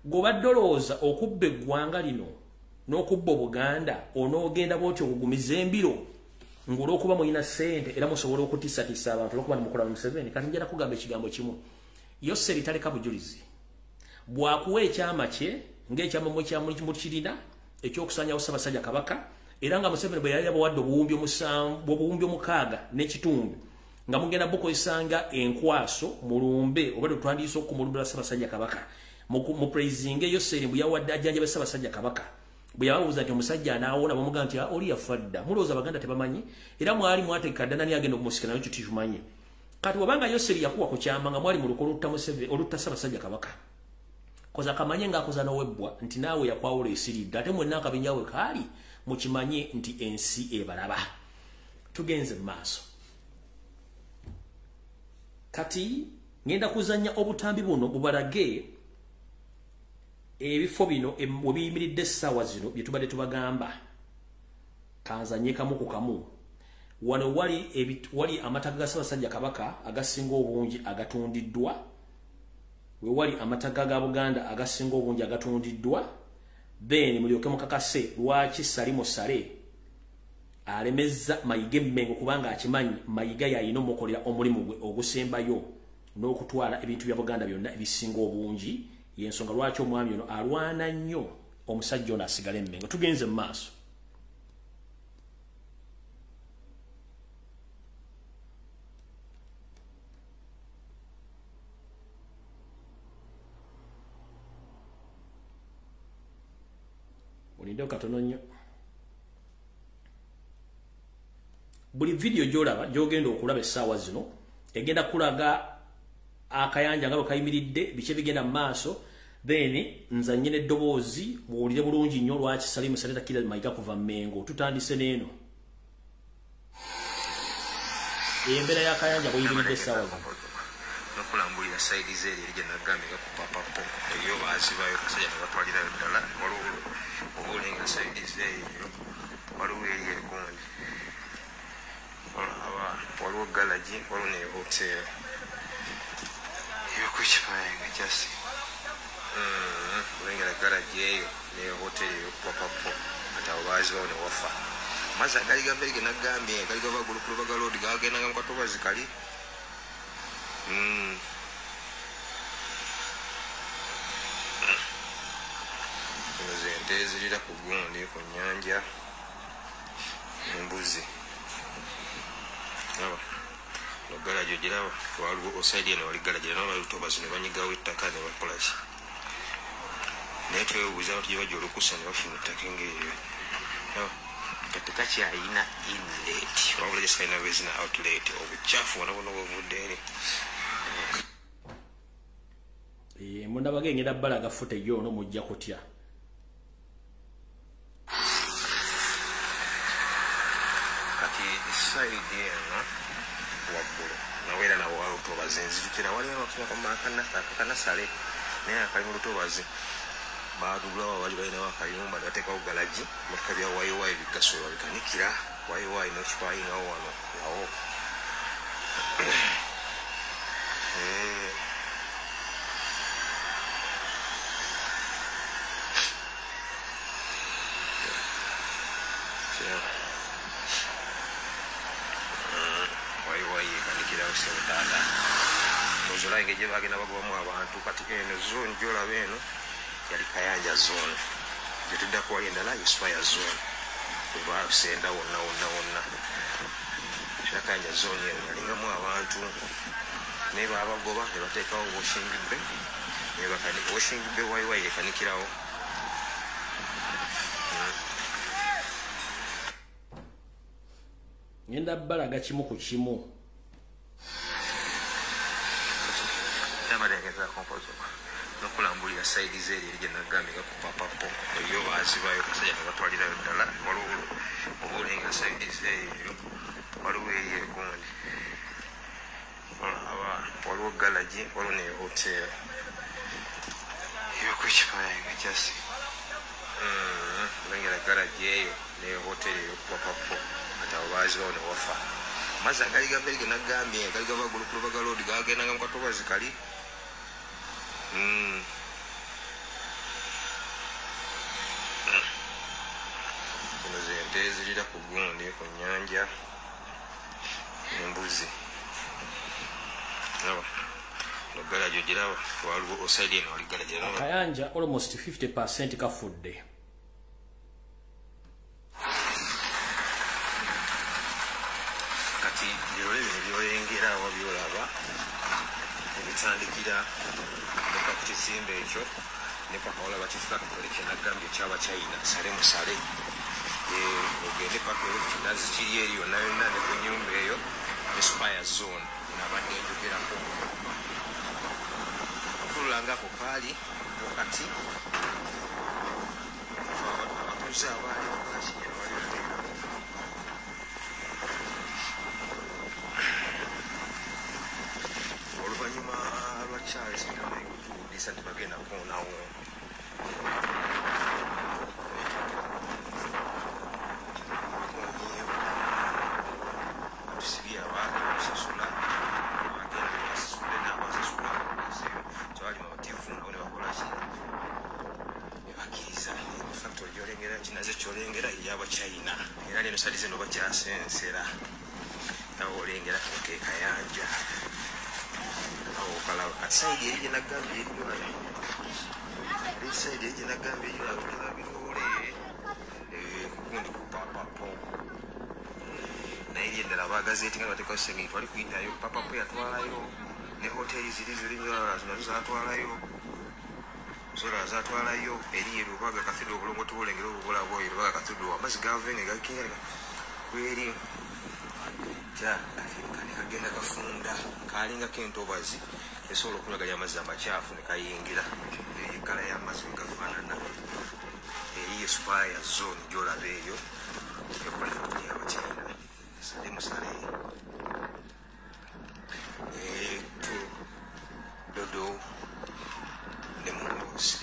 g'obadde olowooza okubba eggwanga lino n'okubba Obuganda onoogenda bw'otyo okugumiza embiro ng'olw'okuba mulina ssente era musobola okutiisatiisa abantu olw'okuba nemukola Museveni kati njala kugamba ekigambo kimu Yoseri taleka bujulizi bw'akuwa ekyama kye ng'ekyama mukirina ekyokusaanyawo Ssaabasajja Kabaka era nga Museveni bwe yali abawadde obuwumbi 6 n'ekitundu nga mugenda bukozesanga enkwaso mulumbe oba twandiyise okumulumbira Ssaabasajja Kabaka mu praising Yoseri bwe yawadde ajjanjabe Ssaabasajja Kabaka bwe yababuuza nti omusajja anaawona bamugamba nti oli yafadda mulowooza Abaganda tebamanyi era mwali mwateekadda nani agenda okumusika nayo kitumanyi kati wabanga Yoseri yakuwa ku kyama nga mwali mu luko olutta Ssaabasajja Kabaka koza kamanye ng'akoza n'owebbwa nti naawe yakwawula esiridde ate mwenna akabinjaawe kaali mukimanye nti ensi ebalaba tugenze mu maaso kati ngenda kuzanya obutambi buno bubalage ebifo bino we biyimiridde essaawa zino bye tubadde tubagamba kanzanye kamu ku kamu wano wali amataka ga Ssaabasajja Kabaka agasinga obungi agatundiddwa we wali amataka ga Buganda agasinga obungi agatundiddwa then mulyoke mukakase lwaki Salimu Sale alemezza Mayiga Emmengo kubanga akimanyi Mayiga yalina omukolera omulimu gwe ogusembayo n'okutwala ebintu bya Buganda byonna ebisinga obungi yensonga lwaki omwami ono alwana nnyo omusajja ono asigala Emmengo tugenze mu maaso Olinde katono nnyo buli video gyolaba gyogenda okulaba essaawa zino egenda kulaga akayanja nga bwe kayimiridde bice bigenda mu maaso then nzanye n'eddoboozi muwulire bulungi nnyo lwaki Salimu Sale takkiriza Mayiga kuva Mmengo tutandise n'eno embeera y'akayanja bweyimiridde essaawa zino nokulambulira saidi ze eri gye nagambika ku papapo eyo bazibayo kasajja ne batwalirayo ddala waliwo obulenga saidi ze eyo waliwo eri egundi waliwo galagi waliwo ne hotel ebyokukifayenga jasi olengera galagi eyo ne hotel eyo ku papapo ate abo bazibayo ne wafa amazzi agaliga mberi ge nagambye galiga bagulukulubaga loodi gagendanga mu katobazi kali ente zirira ku gundi ku nnyanja embuzi nogalajo giraba waliwo osaidi eno wali galajira nabalutobazi ne banyigawo ettaka ne bakolaki naye twebuuza nti gye bajja olukusa ne bafuna ettaka engeeyo tekakyayina inlet wabula gyesikayina bezina outlet obucaafu wona bona bwevudde eri mundabaga engenda bbala agafuta eyo ono mujja kutya kati saidi eno waggulu naweera nawo olutobazi nzijukira waliwo akanasale naye akali mu lutobazi badulawo bali balina wakayumba nebateekawo galaji motoka bya wayiwayi bigasobola bikanikira wayiwayi nokipayingawo wano awo wayiwayi ekanikirawo sebutaata ozolange gye bagenda bagobamu abantu kati eno zone gyolaba eno yali Kayanja zone gyetuddaku wali endala Yoseri zone webasenda wonna era Kayanja zone eno yalingamu abantu naye babagoba ne bateekawo washing bay washing bay wayiwayi ekanikirawo ngenda balaga kimu ku kimu yamalengeza kompozo nokulambulira saidi zeri erije nagambye gakupapapo eyo bazibayo kusajja nebatwalira ddala waliwo obulenga saidi zeri waliwo eyegundi waliwo galaji waliwo ne hotel eyokukifayange jasi olengera galaji eyo ne hotel eyokupapapo ate abo bazibawo newafa amazzi agali gava erige nagambye gali gava gulukulubaga loodi gagendanga mukatobazi kali zino zente ezirira ku gundi ku nnyanja embuzi aba nogalajo giraba waliwo osaidi eno wali galajo Kayanja almost 50% kafudde kati birole bino byolengera wabyolaba ebitandikira neka ku kisimbe ekyo nepaka olaba kifactory kyenagambye kyaba China sale musale ogende paka ekinazi kiri eri yonna yonna ne ku nyumba eyo Yoseri zone nabadde njogerako okululangako kaali wakati abatuuze abaali bakakigera baliraera oluvannyuma lwa Charles kudisa tebagenda kuwonawo tusibye abaali okusasula bagenda basasule n'abasasula tewali mabatifu nabo ne bakolaki ne bakkiriza factory gyolengera kinaze kyolengera eyaba China era neno sali zino bakyasensera nawe olengera ke Kayanja okalawo kati saidi erije nagambye eriyolabe saidi erije nagambye eriyolabirole kugundi kupapapo naye eryo eddala abagazeeti nga bateekawo sengeri twali kuyitayo papapo yatwalayo ne hoteri ziri nazo zatwalayo zola zatwalayo eriyo lubaga kathudu obulongo tubulengera obubula bwoyo lubaga kathudu amazzi gavenga gakinga kweri ja kagenda kafunda kalinga kentobazi esobola okulaganya amazzi amakyafu nekayingira ekala y'amazzi wegafaanana eri Yoseri zone gyolaba eyo ekolefoni y'Abachina sale musale dodo ne mungozi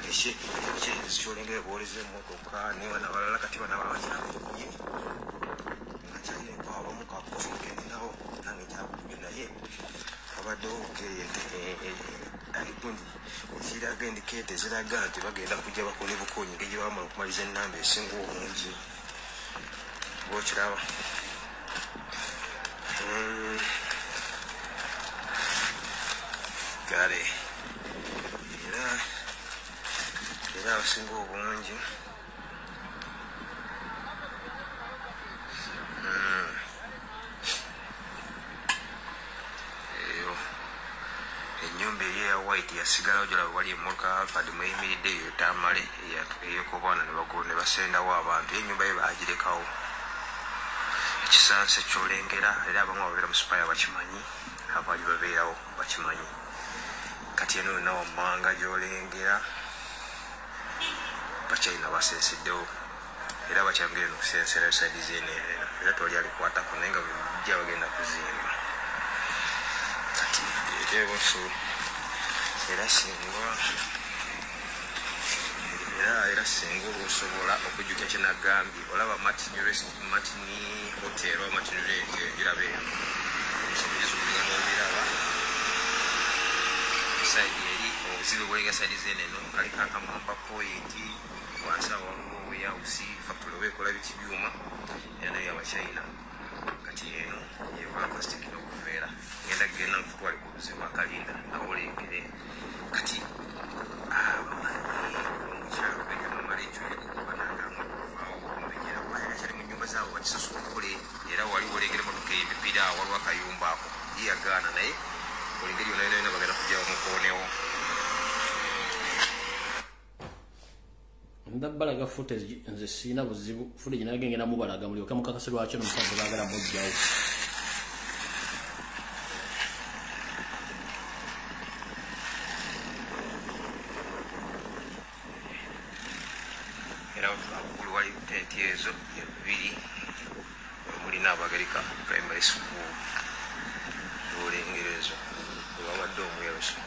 ekyolengera bwoleza emotoka niwana balala kati bana balabakyaye abamu kakofigeninawo nange kyakubye naye abaddewo gundi okiraga endikeete ziraga nti bagenda kujja bakone bukonyi engeri gye bamala okumaliza ennamba esinga obungi bwokiraba kale era abasinga obungi enyumba eyo eya white yasigalawo gyolaba wali emotoka Alfred mweyimiridde eyo tamale eyokobaana ne basendawo abantu enyumba yo bagirekawo ekisansa kyolengera era abamu ababeera mu Yoseri bakimanyi abaali babeerawo bakimanyi kati eno yonna wammanga gyolengera Bachina basenseddewo era bakyangire n'okusensera Yoseri zeeno era toli alikwatako naye nga bijja bagenda kuzimba kati eteeboso era singa era singa osobola okujjuka kye nagambye olaba matini hotel oba matini ebirabe osoboliza okugenda obiraba saidi eri obuzibu bwega saidi zeneno kaliko akamamba poeti wansi awo waliwo weyawusi factory oba ekola bikibyuma era nayo abachina kati eno yekola plastic n'okufeera ngenda kugenda nkutwale ku buzibu akalinda nawo olengere kati abamanyi omukyalo begema malejo okubanangamu okuvaawo okumbenyera waera kyali mu nnyumba zaabo bakisosokole era wali olengere motoka emipira waliwo akayumba ako yeyagaana naye olengeri yona yona yona bagenda kujjawo mukoonewo ndabalaga footage nze sina buzibu footage nagengera mubalaga mulyoka mukakase lwakyo n'omusaza baagala mujjawo era waggulu wali tenti ezo ebiri mulina abagereka primary school olengerezo wabadde omweroso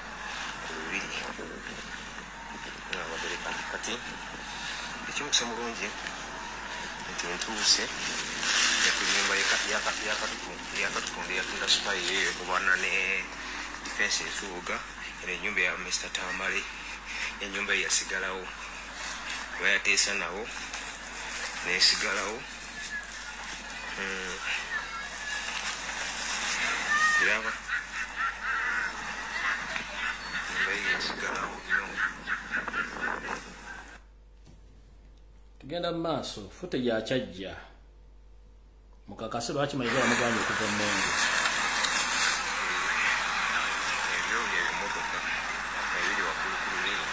bubiri abagereka kati ekimukisa mulungi nti ntuuse ekunyumba yakatutunde yatunda supayi eyo kubana ne defense etuuga era enyumba ya Mr. Tamale enyumba yasigalawo bayateesa nawo nesigalawo iraba yasigalawo tugenda mu maaso footage akyajja mukakase lwaki mayiga bamugambye okuva Mmengo ebyo ebimotoka ebiri waggulu ku lulimi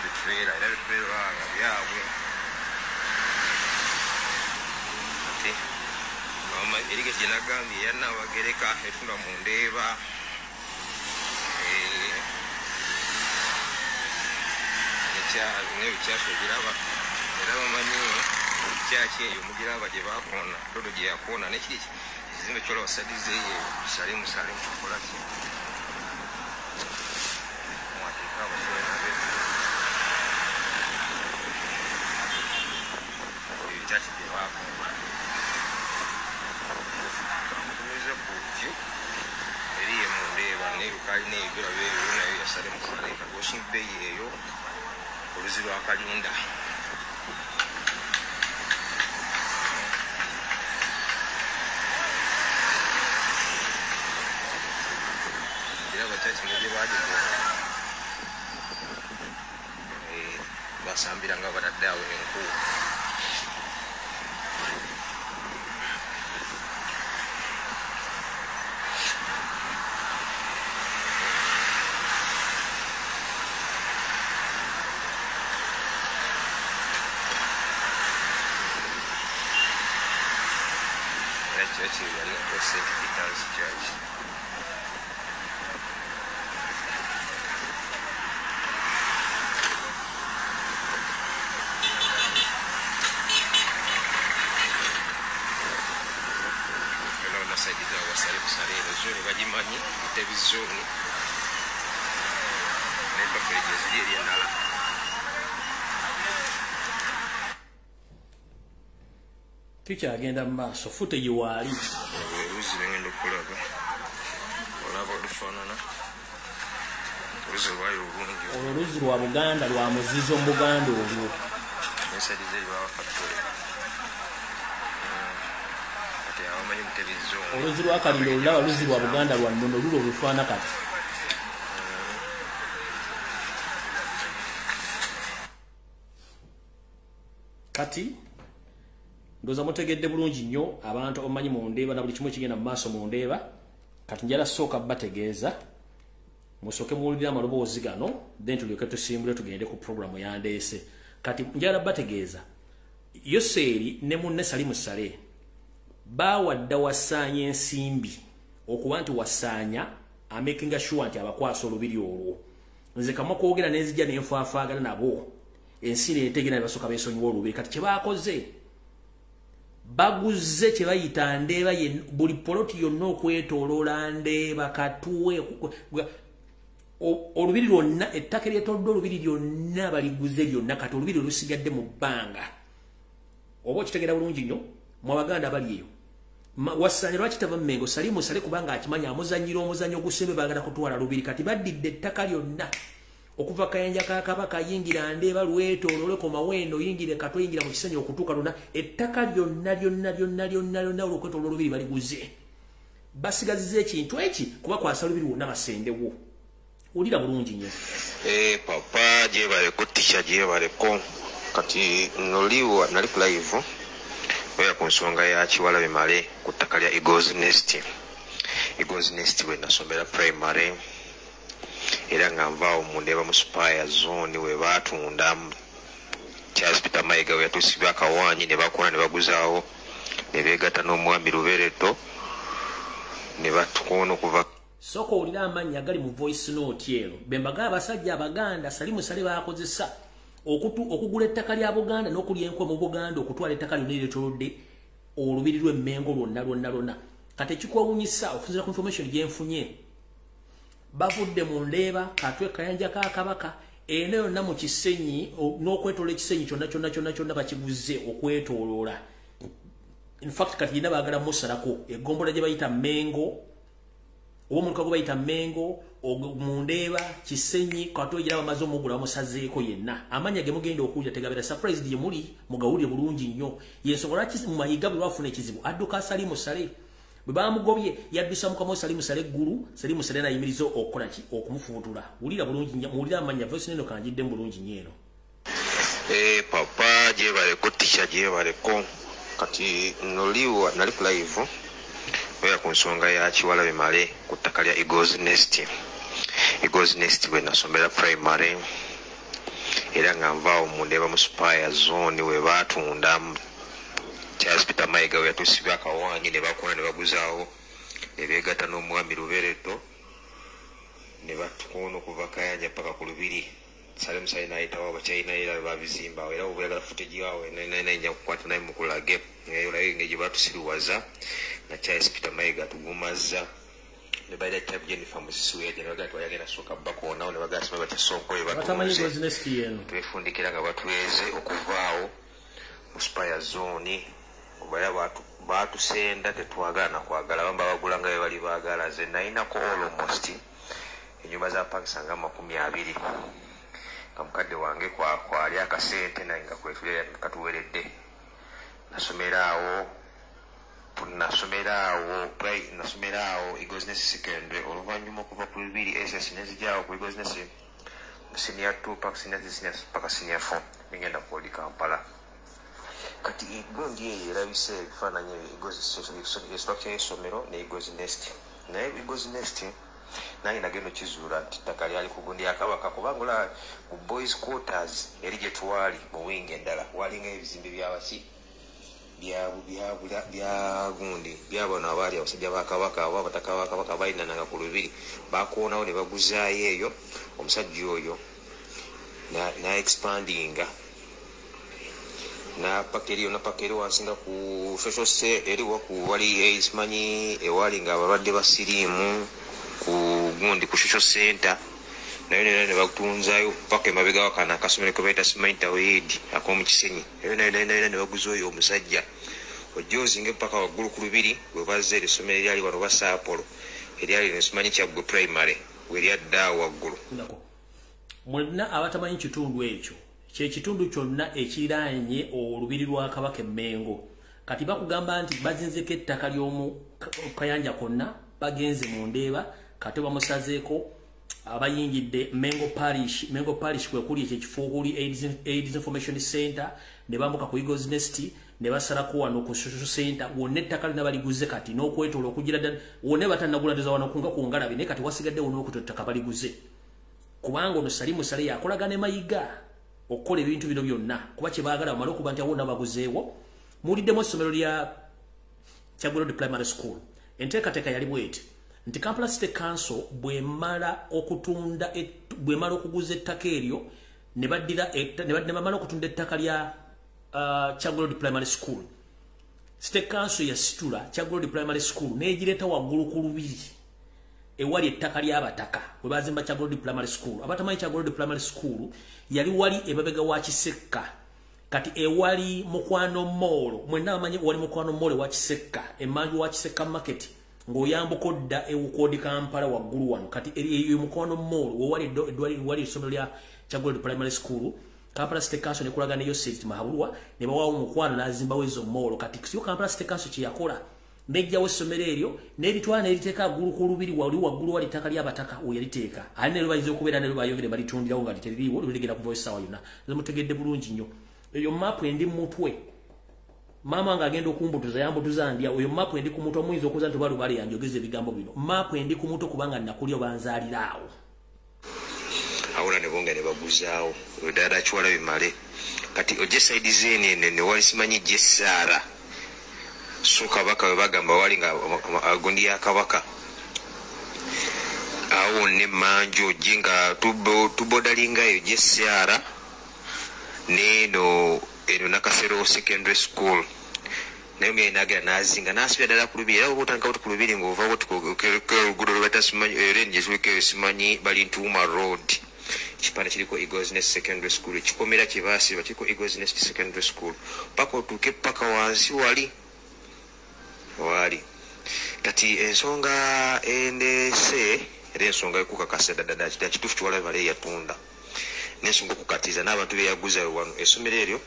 bitreera era bitreera nga byabwe ate erige gye nagambye yannaabagereka etunda mu Ndeeba nebikyaso biraba era bamanyi kyaki eyo mugiraba gye bakoona dodo gye yakoona nekiri ekizimbe kyolaba sadizeeyo salemu akolaki mwateeka abasolanabe ebyo kyaki gye bakoona mutumize ku vyu eriye mu Ndeeba nebikali nebiraba ebyo nayo yasalemu kagosing bay eyo oluzi lwa Kalinda basambira nga badadde awo enku bagimanyi televisioni nebaferegeziri endala tukyagenda mu maaso footage waali oluzi lwengenda okulaga olaba olufaanana oluzi lwayo obulungi oluzi lwa Buganda lwa muzizo mu Buganda olwo ensadize lwa factory oluzi lwa Kalinda olulaba oluzi lwa Buganda lwa nnono lulo olufaana kati kati ndoza mutegedde bulungi nnyo abantu abamanyi mu Ndeeba na buli kimu kigenda mu maaso mu Ndeeba kati njala sooka bategeeza musooke muwulire amaloboozi gano then tulyoke tusimbule tugende ku programu ya Ndeese kati njala bategeeza Yoseri ne munne Salimu Sale bawadda wasaanya ensimbi okuba nti wasaanya amakinga sure nti abakwasa olubiri olwo nze kamwa kwogera n'enzija n'enfaafaagana nabo ensi neetegera ne basooka beesonyiwa olubiri kati kye baakoze baguze kye bayita Ndeeba buli poloti yonna okwetooloola Ndeeba katuwe olubiri lwonna ettaka eryetoolodde olubiri lyonna baliguze lyonna kati olubiri lusigadde mu bbanga oba okitegeera bulungi nnyo mu Abaganda abali eyo wasanye lwaki tava Mmengo Salimu Sale kubanga akimanya amuzanyira omuzannyo ogusembe baagala kutwala lubiri kati baddidde ettaka lyonna okuva Kayanja ka Kabaka yingira Ndeeba lwetoolole ku Mawendo yingire Katwe yingira mu Kisenyi okutuuka luna ettaka lyonna olwokwetooloola olubiri baliguze basigaziza ekintu eki kuba kwasa lubiri wonna basendewo ulira bulungi nnyo papa gyebaleko tisha gyebaleko kati noliwa nali ku live oya ku nsonga ya Kiwalabe Male ku ttaka lya Eagles Nest we nasomera primary era nga nvaawo mu Ndeeba mu Spire zone we baatunda Charles Peter Mayiga we yatuusibwa akawaanyi ne bakola ne baguzaawo ne beegatta n'omwami Lubereto ne batukoona okuva soko ulira amannya gali mu voice note eno bembaga abasajja Abaganda Salimu Sale bakozesa okugula ettaka lya Buganda n'okulya enkwe mu Buganda okutwala ettaka lyonna eryetoolodde olubiri lw'Emmengo lwonna kati ekikwewuunyisa okusinziira ku information gyenfunye bavudde mu Ndeeba Katwe Kayanja ka Kabaka eno yonna mu Kisenyi n'okwetoola ekisenyi kyonna bakiguze okwetooloola in fact kati yina baagala musalako egombola gye bayita Mmengo oba omuntu gwe bayita Mmengo mu Ndeeba Kisenyi Katwe gira bamaze omugula bamusazeeko yenna amanya ge mugenda okuwulira tegabera surprise gye muli mugawulire bulungi nnyo y'ensonga lwaki mu Mayiga bwe bafuna ekizibu adduka Salimu Sale bwe bamugobye yaddisa mukama Salimu Sale eggulu Salimu Sale nayimiriza okukola ki okumufuutula wulira bulungi nnyo muwulira amanya voice neno kanjidde bulungi nnyo eno papa gyebaleko tisha gyebaleko kati noliwa nali ku live oya ku nsonga ya Kiwalabe Male ku ttaka lya Eagles Nest we nasomera primary era nga nvaawo mu Ndeeba mu Spire zone we baatunda Charles Peter Mayiga we yatuusibwa akawaanyi ne bakola ne baguzaawo ne beegatta n'omwami Lubereto ne batukoona okuva Kayanja paka ku lubiri Salimu Sale n'ayitawo abakyayina era babizimba era oba oyagala footage yawe nja kukwata naye mukulage olabe ngeri gye batusiriwaza na Charles Peter Mayiga tugumaza ne baira type Jennifer Musisiwe ne bagala twayagala sooka bakoonawo ne bagala sima batasonko ye twefundikira nga batuweze okuvaawo mu Spire zone oba baatusenda tetwagala nakwagala bamba bagula nga bali baagala ze nayinako almost ennyumba za Pakistan nga 20 kamukadde wange kwali akasente naye nga kwetulira katuweredde nasomerawo Eagles Nest secondary oluvannyuma okuva ku lubiri SS nezijaawo ku Eagles Nest senior 2 paka senior 3 paka senior 4 ngenda kuli Kampala kati egondi eyo erabise ebifaananyi structure y'essomero ne Eagles Nest naye Eagles Nest nange nagenda kizuula nti ttaka lyali ku gundi ya Kabaka kubanga olaba mu boys quarters eri gye twali mu wingi endala walinga ebizimbe byabaki byagundi byabano abaali abasajja ba Kabaka oba abataka ba Kabaka balinananga ku lubiri bakoonawo ne baguzaayo eyo omusajja oyo na expandinga na pakeri wansinga ku social set eri waku wali simanyi ewali nga abalwadde basiriimu ku gundi ku social center nayo ne bakutunzayo paka emabega wakana akasomero ke bayita Simaita Weed ak'omu Kisenyi eyo ne baguza oyo omusajja ojozinge paka waggulu ku lubiri bwe bazze erisomero eryali wano basa Apollo eryali nesimanyi Kyaggwe primary weryadda waggulu mwenna abatamanyi kitundu ekyo kyekitundu kyonna ekiranye olubiri lwa Kabaka Emmengo kati bakugamba nti bazinzeko ettaka ly'omu Kayanja konna bagenze mu Ndeeba kati bamusazeeko abayingidde Mengo Parish kwe kuli ekifo kuli AIDS Information Center ne bambuka ku Eagles Nest ne basalako wano ku social center wonna ettaka lina baliguze kati n'okwetoola okugira ddala wonna batannaguladiza wano kunga ku Ngalabi naye kati wasigadde wonna okuttaka baliguze kubanga ono Salimu Sale yakolaga ne Mayiga okukola ebintu bino byonna kuba kye baagala bamale okuba nti awonna baguzeewo muwuliddemu essomero lya Kyagwe Primary School enteekateeka yali bweti nti Kampala City Council bwemala okuguza ettaka eryo ne bamala okutunda ettaka lya Kyagwe Primary School City Council yasitula Kyagwe Primary School n'egireeta waggulu ku lubiri ewali ettaka ly'abataka bwe bazimba Kyagolodi Primary School. Abatamanyi Kyagolodi Primary School yali wali emabega wa Kisekka. Kati ewali Mukwano Mall, mwenna amanyi wali Mukwano Mall wa Kisekka, emanju wa Kisekka Market, ng'oyambuka odda ewukodi Kampala waggulu wano. Kati eyo Mukwano Mall wali essomero lya Kyagolodi Primary School. Kampala State Council nekulaga ne Yoseri Mahabulwa ne bawawo Mukwano n'azimbawo ezo mall. Kati siyo Kampala State Council kye yakola. Nejjawo essomero eryo n'ebitwala n'eriteeka waggulu ku lubiri wali waggulu wali ettaka ly'abataka we yaliteeka. Ali ne bayinza okubeera ne bayogere balitundirawo nga liteririiwo luligera ku voice sawa yonna. Mutegedde bulungi nnyo. Eyo mapu endi mutwe. Mama nga agenda okumbutuza yambutuza ndya. Eyo mapu endi ku mutwe omuyinza okuza nti balubale yanjogeza ebigambo bino. Mapu endi ku mutwe kubanga nakulya banzaaliraawo. Awula ne bonga ne baguzaawo. Dada chwala bimale. Kati oje side zene ne wali simanyi Jesara. So kabaka we bagamba wali nga agondi ya kabaka. Awo ne manjo jinga tubodalinga yo Jesara. Neno Nakasero Secondary School. Nenge naga nazinga nasibya dala kulubiri era obutanga kuti kulubiri ngova kuti gudo lwata simanyi ranges weke simanyi bali Ntuma Road. Chipanda chiliko Eagles Nest Secondary School. Chikomera kibasi bachiko Eagles Nest Secondary School. Paka otuke paka wansi wali. Kati ensonga endese era ensonga ekukakasa dada kitufu kiwala bale yatunda. Nesonga okukatiza n'abantu beyaguza wano essomero eryo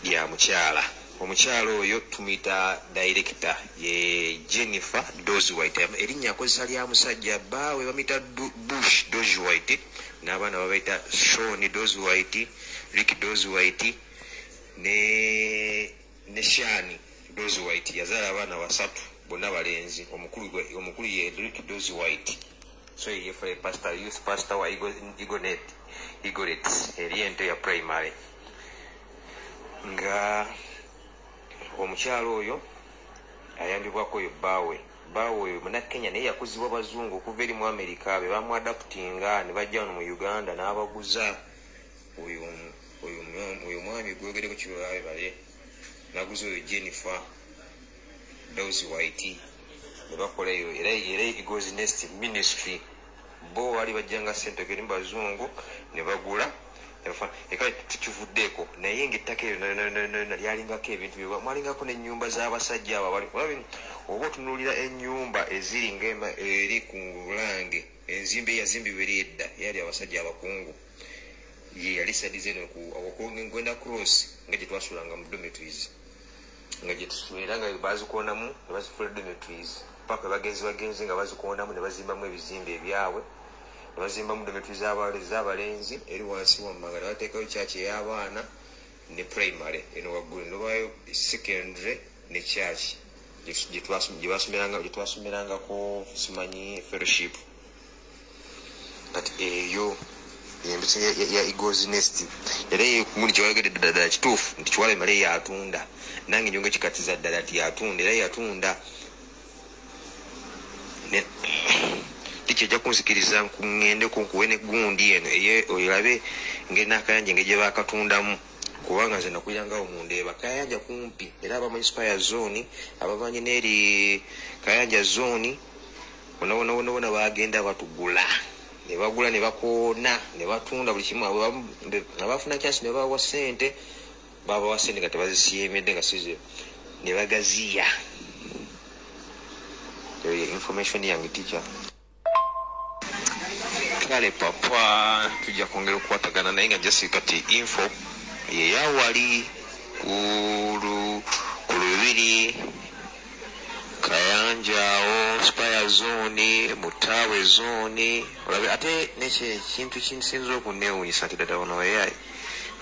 lya mukyala. Omukyala oyo tumita director ye Jennifer Dozwhite. Erinnya akozesa lya musajja baawe bamita Bush Dozwhite n'abaana babaita Sean Dozwhite, Rick Dozwhite ne Shani Dozwhite. Yazaala abaana basatu bonna balenzi. Omukulu ye Rick Dozwhite. So ye for a pastor, youth pastor wa Igonet eriente ya primary. Nga omukyalo oyo ayambibwako yo baawe oyo muna Kenya naye yakuzibwa bazungu okuva eri mu America be bamu adaptinga ne bajja wano mu Uganda n'abaguza oyo mwami gwogereko kibaye bale naguza oyo Jennifer Dozwhite ne bakola eyo era Eagles Nest Ministry bo wali bajjanga sente keri bazungu ne bagula eka tukivuddeko naye ng'ettaka eyo lyalingako ebintu bye mwalingako n'ennyumba z'abasajja abo abali oba otunuulira ennyumba eziri ng'ema eri ku Bulange enzimba eyazimbibwa eri edda yali abasajja abakungu ye yali sadize ngwenda cross nga gye twasulanga mu dormitories nga gye tusuubira nga bazikonamu ne bazifula dormitories paka bagenzi nga bazikonamu ne bazimbamu ebizimbe ebyabwe ne bazimbamu dormitories z'abalenzi eri wansi wammanga ne bateekayo church ey'abaana ne primary eno waggulu nobayo secondary ne church gye twasumirangako simanyi fellowship. Kati eyo yembisa ya Eagles Nest era kumuli kyawagede ddala kituufu nti kiwala emale yatunda nange njonga kikatiza ddala ti yatunda era yatunda tikyejja kunzikiriza ngende kunkuwe negundi eno oyirabe ngenakayanja ngegye bakatundamu kubanga nze nakuyangawo mundeeba kayanja kumpi era abamanyi Spire Zone abamanyi neri Kayanja Zone bona bagenda batugula ne bagula ne bakoona ne batunda buli kimu abafuna kyasi ne bawa sente babawa sente nga tebazisiimedde nga size ne bagaziya. Information yange teacher kale papa tujja kwongera okukwatagana naye nga just kati info yeyawali ku lubiri Kayanjao Spire Zone Mutawe Zone olabe ate neche kintu kinsinzo okuneewunyisa nti ddala ono yayi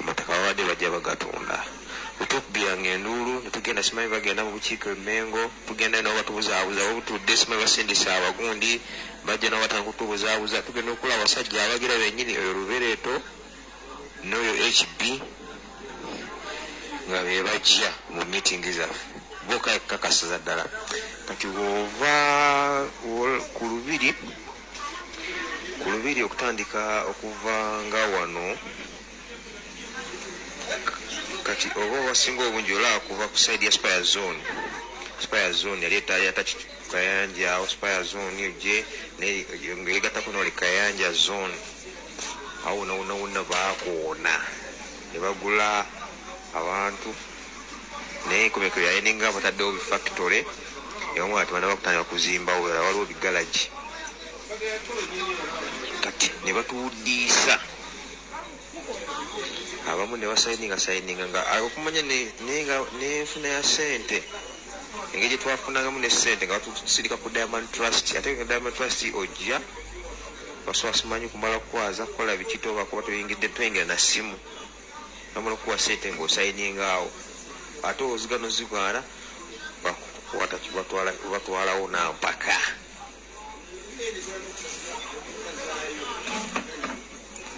amataka babadde bajja bagatunda utokubira ng'endulu netugenda simanyi bagenda mu bukiiko emengo tugenda nabo batubuzaabuza obutudde simanyi basindisa abagundi bajja nabo batanga kutubuzaabuza tugenda okulaba abasajja abagira bennyini oyo Lubereto n'oyo HB nga be bajja mu meeting zaffe boka kakasiza ddala. Kati ova ku lubiri okutandika okuva nga wano kati oba wasinga obungi olaba kuva ku side ya Spire Zone yali Kayanja Ospire zone je ngegata kuno Kayanja zone au na bakoona ne bagula abantu ne komeko ya eninga batadde factory yomwe ati bana bakutanya kuzimba waliwo bigalaji kati ne batuudisa abamu ne basayininga nga okumanya nefuna ya sente engeri twafunangamu ne sente nga batusirika ku Diamond Trust ate nga Diamond Trust ojja basobola simanyi kumala kwaza kukola bikitoba kuba tuyingidde twengera na simu namala okuwa sente ng'osayininga awo ate ozigano zigwala batwalawo nampaka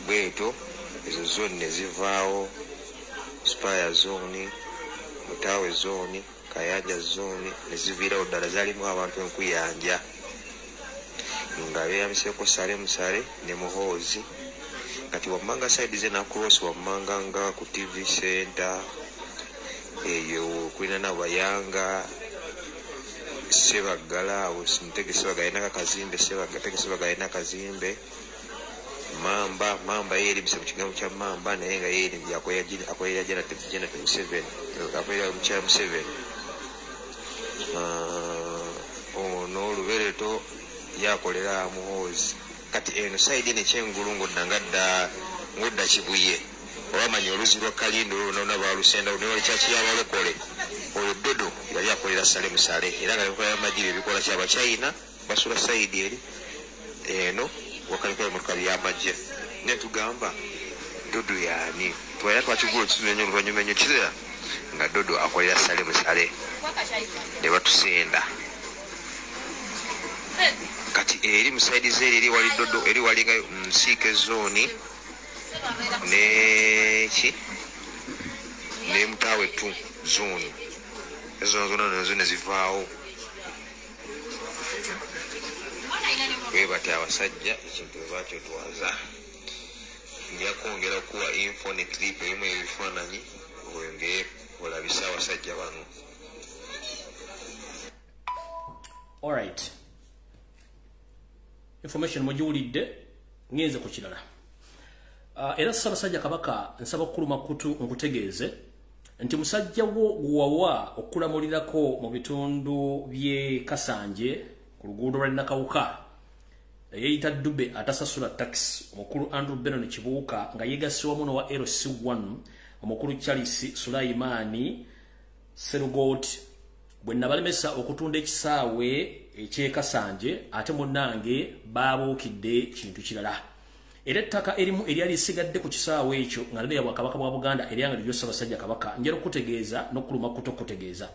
bweto ezo zone ne zivaawo Spire zone Mutawe zone Kayanja zone ne ziviirawo ddala zaalimu abantu enkuyanja nga beeyamiseko sale musale ne muhoozi kati wammanga side ze nakross wammanga nga ku TV center eyo kulina n'abayanga Sebagala Mutege Sebagala ina kazimbe Sebagala ina kazimbe Mamba yeri bise mu kigambo kya Mamba naye nga yeri akoya jana 7 akoya mu kya 7 ono lubereto yakolera muhoozi kati eno side ne kyengulungu nangadda ngudda kibuye obamanyi oluzi lwa Kalindo olwo balusenda olwo kyaki yabalokole oyo dodo yali akolera sale musale era nga yakola amajiri ebikola kyaba China basula side eri eno wakalika mu kali amajje ne tugamba dodo yani twaya twakigulu kizenyo olwanyuma nnyo kizera nga dodo akolera sale musale ne batusenda kati eri musaidi zeri eri wali dodo eri wali nga Nsike zone ne Mutawe tu zone ezo zone zivaawo webati abasajja ekintu bakyo twaza nja kwongera kuwa info ne clip emu ebifaananyi wenge olabisa abasajja bano. Alright, information mugiwulidde ngenze ku kirala. Era Ssaabasajja Kabaka nsaba kuluma kutu nkutegeeze nti musajja wo guwawa okulamulirako mu bitundu bye Kasanje ku luguudo lwa Nakawuka yeyita Dube atasasula tax omukulu Andrew Benon Kibuuka nga yegasibwa muno wa LC1 omukulu Charles Sulaimani Serugot bwe nabalemesa okutunda ekisaawe ekye Kasanje ate munnange baabuukidde kintu kirala. Era ettaka erimu eryali sigadde ku kisaawe ekyo nga lya Bwakabaka bwa Buganda eryanga lyo Ssaabasajja Kabaka njera okutegeeza n'okuluma kutokutegeeza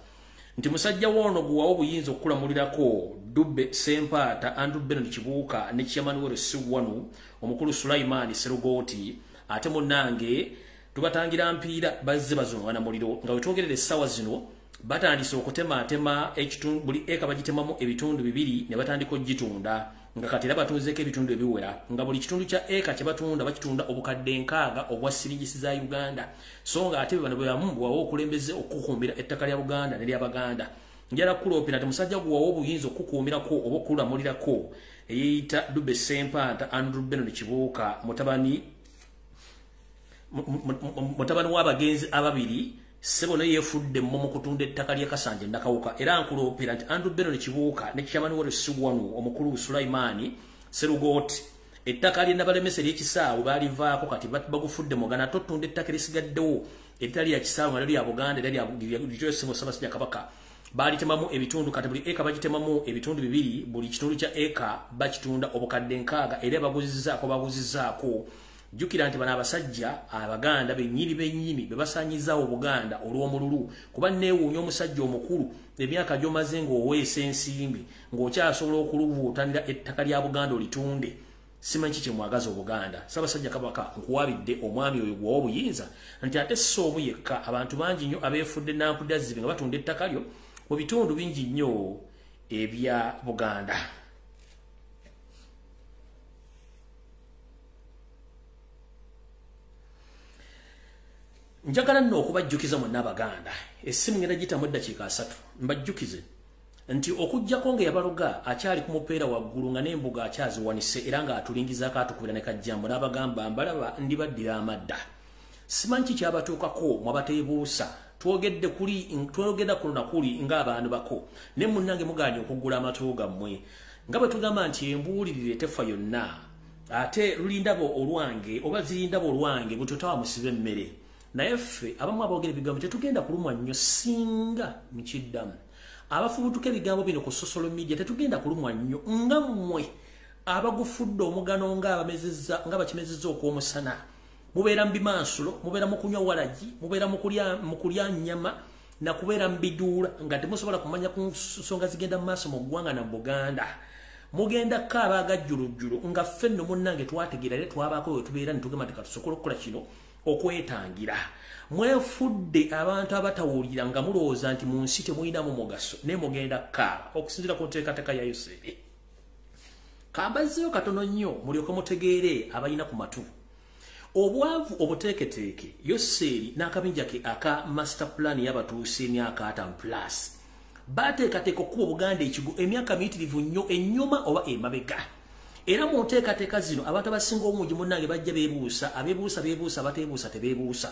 nti musajja woono guwawo obuyinza okulamulirako Dube Sempaata Andrew Benon Kibuuka ne Chairman LC1 omukulu Sulaimani Serugoti ate munnange tubatangira mpiira bazze bazongana muliro nga wetwogerera essaawa zino batandise okutemaatema ekitundu buli eka bagitemamu ebitundu 2 ne batandika ogitunda nga kati era batuuzeeko ebitundu ebiwera nga buli kitundu kya eka kye batunda bakitunda obukadde 6 obwa siringisi za Uganda so nga ate bano bwebamu bwawo okulembeze okukuumira ettaka lya Buganda ne ly'Abaganda njala kuloopera nti musajja guwawo obuyinza okukuumirako oba okulamulirako eyeyita Dube Sempaata Andrew Benon Kibuuka mutabani w'abagenzi ababiri sebo ne yefudde mu kutunda ettaka lya Kasanje Nakawuka era nkuloopera nti Andrew Benon Kibuuka ne Chairman LC1 omukulu Sulaimani Serugoti ettaka lye nabalemese ly'ekisaawe baalivaako kati bagufudde mugana totunda ettaka lisigaddewo ettali lya kisaawe nga lya Buganda era lya Ssaabasajja Kabaka baalitemamu ebitundu kati buli eka bagitemamu ebitundu 2 buli kitundu kya eka bakitunda obukadde 6 era baguzizzaako jukira nti bana abasajja Abaganda bennyini bebasanyizawo Buganda olw'omululu kuba neewuunya omusajja omukulu emyaka gy'omaze ng'oweesa ensimbi ng'okyasobola okulubuutanira ettaka lya Buganda olitunde simanyi kiki mwagaza Obuganda. Ssaabasajja Kabaka nkuwabidde omwami oyo gwawo obuyinza nti ate si omu yekka abantu bangi nnyo abeefudde nampudazzibe nga batunda ettaka lyo mu bitundu bingi nnyo ebya Buganda. Njagala nno okubajjukiza mwenna Abaganda essimu ngenda gitamu eddakiika 3 mbajjukize nti okujjako nga yabaloga akyali ku mupeera waggulu nga n'embuga akyaziwanise era nga atulingizaako atukubira ne Kajjambo n'abagamba mbalaba ndibaddira amadda. Simanyi ki kyabatuukako mwabateebuusa twogedda kuno nakuli ng'abantu bako ne munnange mugaanye okuggula amatu gammwe nga bwe tugamba nti embuulirire tefa yonna ate lulindabo olwange oba zirindabo olwange butotawa musibe emmere naye ffe abamu aboogera ebigambo tetugenda kulumwa nnyo singa mukiddamu abafubutuka ebigambo bino ku social media tetugenda kulumwa nnyo nga mmwe abagufudde omugano nga bakimezezza okw'omusana mubeera mu bimansulo mubeera mu kunywa walagi mubeera mu kulya nnyama na kubeera mu biduula nga temusobola kumanya ku nsonga zigenda mu maaso mu ggwanga na mu Buganda mugenda kaaba agajjulujjulu nga ffe nno munnange twategeera era twabaako we tubeera ne tugamba nti katusobola okukola kino okwetangira mwefudde abantu abatawulira nga mulowooza nti mu nsi temulinamu mugaso naye mugenda kaaba okusinziira ku nteekateeka ya Yoseri. Kambazzeyo katono nnyo mulyoke mutegeere abalina ku matu obwavu obuteeketeeke Yoseri n'akabinja ke aka master plan y'abatuusi emyaka 5 plus bateekateeka okuba Buganda ekigo emyaka miyitirivu nnyo ennyuma oba emabega era mu nteekateeka zino abantu abasinga omungi munnange bajja beebuusa abeebuusa abateebuusa tebeebuusa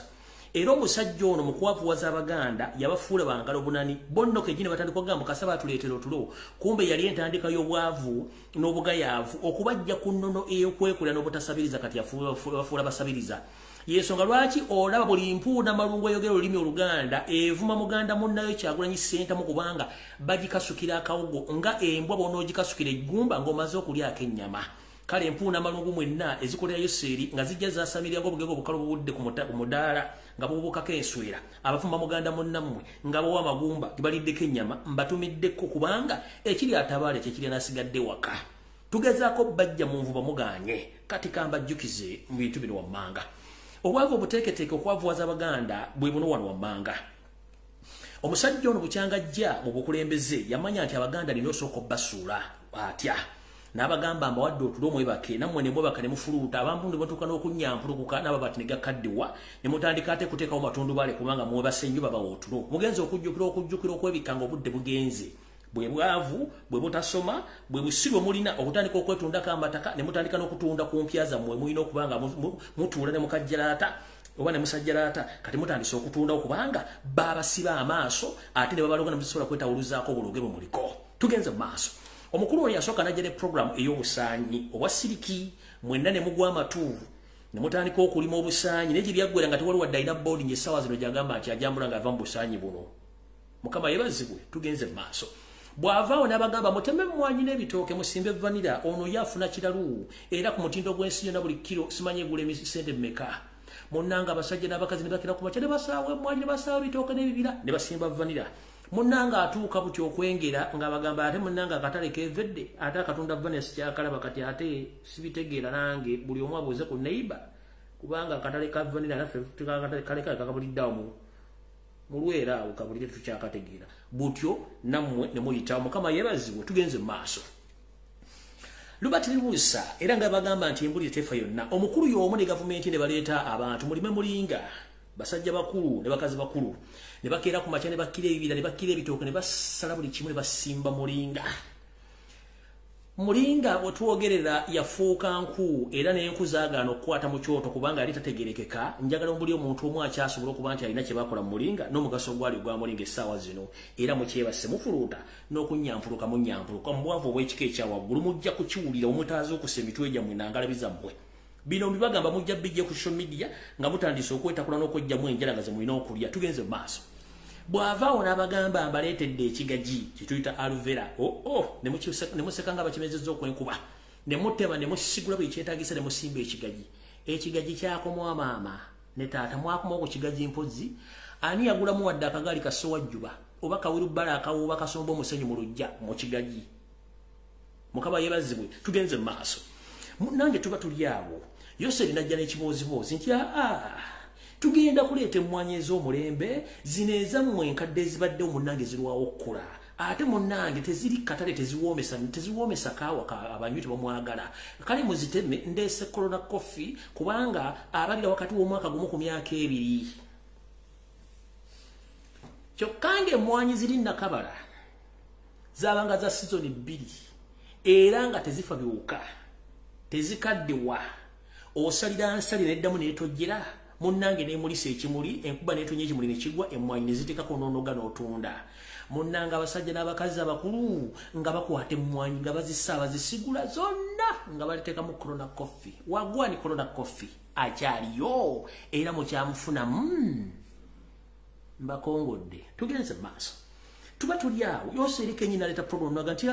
era omusajja ono mu kwavuwaza Abaganda yabafuula bangalo bunani bonno kegine batandika okugamba Mukasa batuleetera otulo kumbe yali entandika y'obwavu n'obugayaavu okubajja ku nnono ey'okwekulira n'obutasabiriza kati bafuula basabiriza yensonga lwaki olaba buli mpuuna malungu ayogera olulimi Oluganda evuma Muganda munnayo Kyagulanyi Ssentamu kubanga bagikasukira akawugo nga embwa bw'onoogikasukira eggumba ng'omaze okulyako ennyama. Kale empuuna malungu mwenna ezikolera Yoseri nga zijja zaasamirira ng'obugego obukalo bubudde ku mudaala nga bubukako enswera abafumba Muganda munnammwe nga bowa amagumba gebaliddeko ennyama mbatumiddeko kubanga ekiri atabaale kyekiri nasigadde waka tugezaako bajja mu nvuba muganye kati kambajjukize mu bintu bino wammanga. Obwavu obuteeketeeke okwavuwaza Abaganda bwe buno wano wammanga. Omusajja ono bukyangajja mu bukulembeze yamanya nti Abaganda nina osooka obbasuula atya n'abagamba mbawadde otulo mwebake nammwe ne mwebaka ne mufuluuta abamu ne batuuka n'okunnyampulukuka n'ababati ne gakaddiwa ne mutandika ate kuteekawo matundubaale kubanga mwebase nnyo babawa otulo mugenzi okujjukira okwebikanga obudde bugenze bwe bwavu bwe butasoma bwe busiru mulina okutandika okwetundako amataka ne mutandika n'okutunda ku mpya zammwe mulina okubanga mutuula ne mukajjalaata oba ne musajjalaata kati mutandise okutunda okubanga baabasiba amaaso ate ne babaloga ne musobola kwetawuluzaako obuloge bwe muliko tugenze mu maaso. Omukulu ono yasooka n'ajja ne program ey'obusaanyi obwa siriki mwenna ne mugwa amatu ne mutandika okulima obusaanyi naye gye byaggwera nga tewali wadde alina boarding essaawa zino gy'agamba nti ajambula ng'ava mu busaanyi buno. Mukama yeebazibwe tugenze mu maaso. Bw'avaawo n'abagamba muteme mmwanyi n'ebitooke musimbe vanira ono yaafuna kiralu era ku mutindo gw'ensi yonna buli kiro simanyi egula emisente mmeka. Munnanga abasajja n'abakazi ne bakira ku makya ne basaawa emmwanyi ne basaawa ebitooke n'ebibira ne basimba vanira. Munnanga atuuka butyo okwengera ng'abagamba ate munnanga akatale keevedde ate akatunda vanira sikyakalaba kati ate sibitegeera nange buli omu abuuze ku neighbor kubanga akatale ka vanira naffe kale kakabuliddeawo mu lwera awo kabulire tukyakategeera butyo nammwe ne muyitawo. Mukama yeebazibwe tugenze mu maaso. Lubatiribuusa era nga bagamba nti embulire tefa yonna omukulu y'omu ne gavumenti ne baleeta abantu mulime mulinga basajja bakulu ne bakazi bakulu ne bakeera ku makya ne bakkira ebibira ne bakkira ebitooke ne basala buli kimu ne basimba mulinga. Mulinga otwogerera yafuuka nku era n'enku zaagaana okukwata mu kyoto kubanga yali tategerekeka. Njagala mbuli omuntu omu akyasobola okuba nti alina kye bakola mu mulinga n'omugaso gwali gwa mulinga essaawa zino era mukyebase mufuluuta n'okunnyampuluka munnyampuluka mu bwavu obw'ekika ekya waggulu mujja kukiwulira omutaaze okusa emitwe gyammwe nangalabi zammwe. Bino mbibagamba mujja bijje ku social media nga mutandise okwetakula n'okweggyamu enjala nga ze mulina okulya tugenze mu maaso. Bw'avaawo n'abagamba mbaleetedde ekigaji kye tuyita aluvera ne museka nga bakimezezza okwenkuba ne mutema ne musigula buli kyetaagisa ne musimba ekigaji. Ekigaji kyakomwa maama ne taata mwakomawo ku kigaji mpozi ani yagulamu wadde akagaali kasowa jjuba oba kawirubbala akawuuba kasomba omusenyu mu luggya mu kigaji. Mukama yeebazibwe tugenze mu maaso. Nange tuba tuli awo Yoseri najja n'ekiboozibozi nti tugenda kuleeta emmwanyi ez'omulembe zino ezammwe enkadde ezibadde omunnange zirwawo okukula ate munnange teziri katale teziwoomesa kaawa abanywi tebamwagala kale muziteme ndeese corona coffee kubanga abalira wakati w'omwaka gumu ku myaka 2 kyokka ng'emmwanyi ziri nakabala zabanga za season 2 era nga tezifa biwuka tezikaddewa osalira nsalira eddamu neetojjera munnange neemulisa ekimuli enkuba neetonnya ekimuli nekigwa emmwanyi neziteekako n'onoga n'otunda munnanga abasajja n'abakazi abakulu nga bakwata emmwanyi nga bazisa bazisigula zonna nga baliteekamu corona coffee wagwani corona coffee akyaliyo era mukyamufunamu mbakongodde tugenze maaso tuba tuli awo Yoseri kenyini naleta program naga nti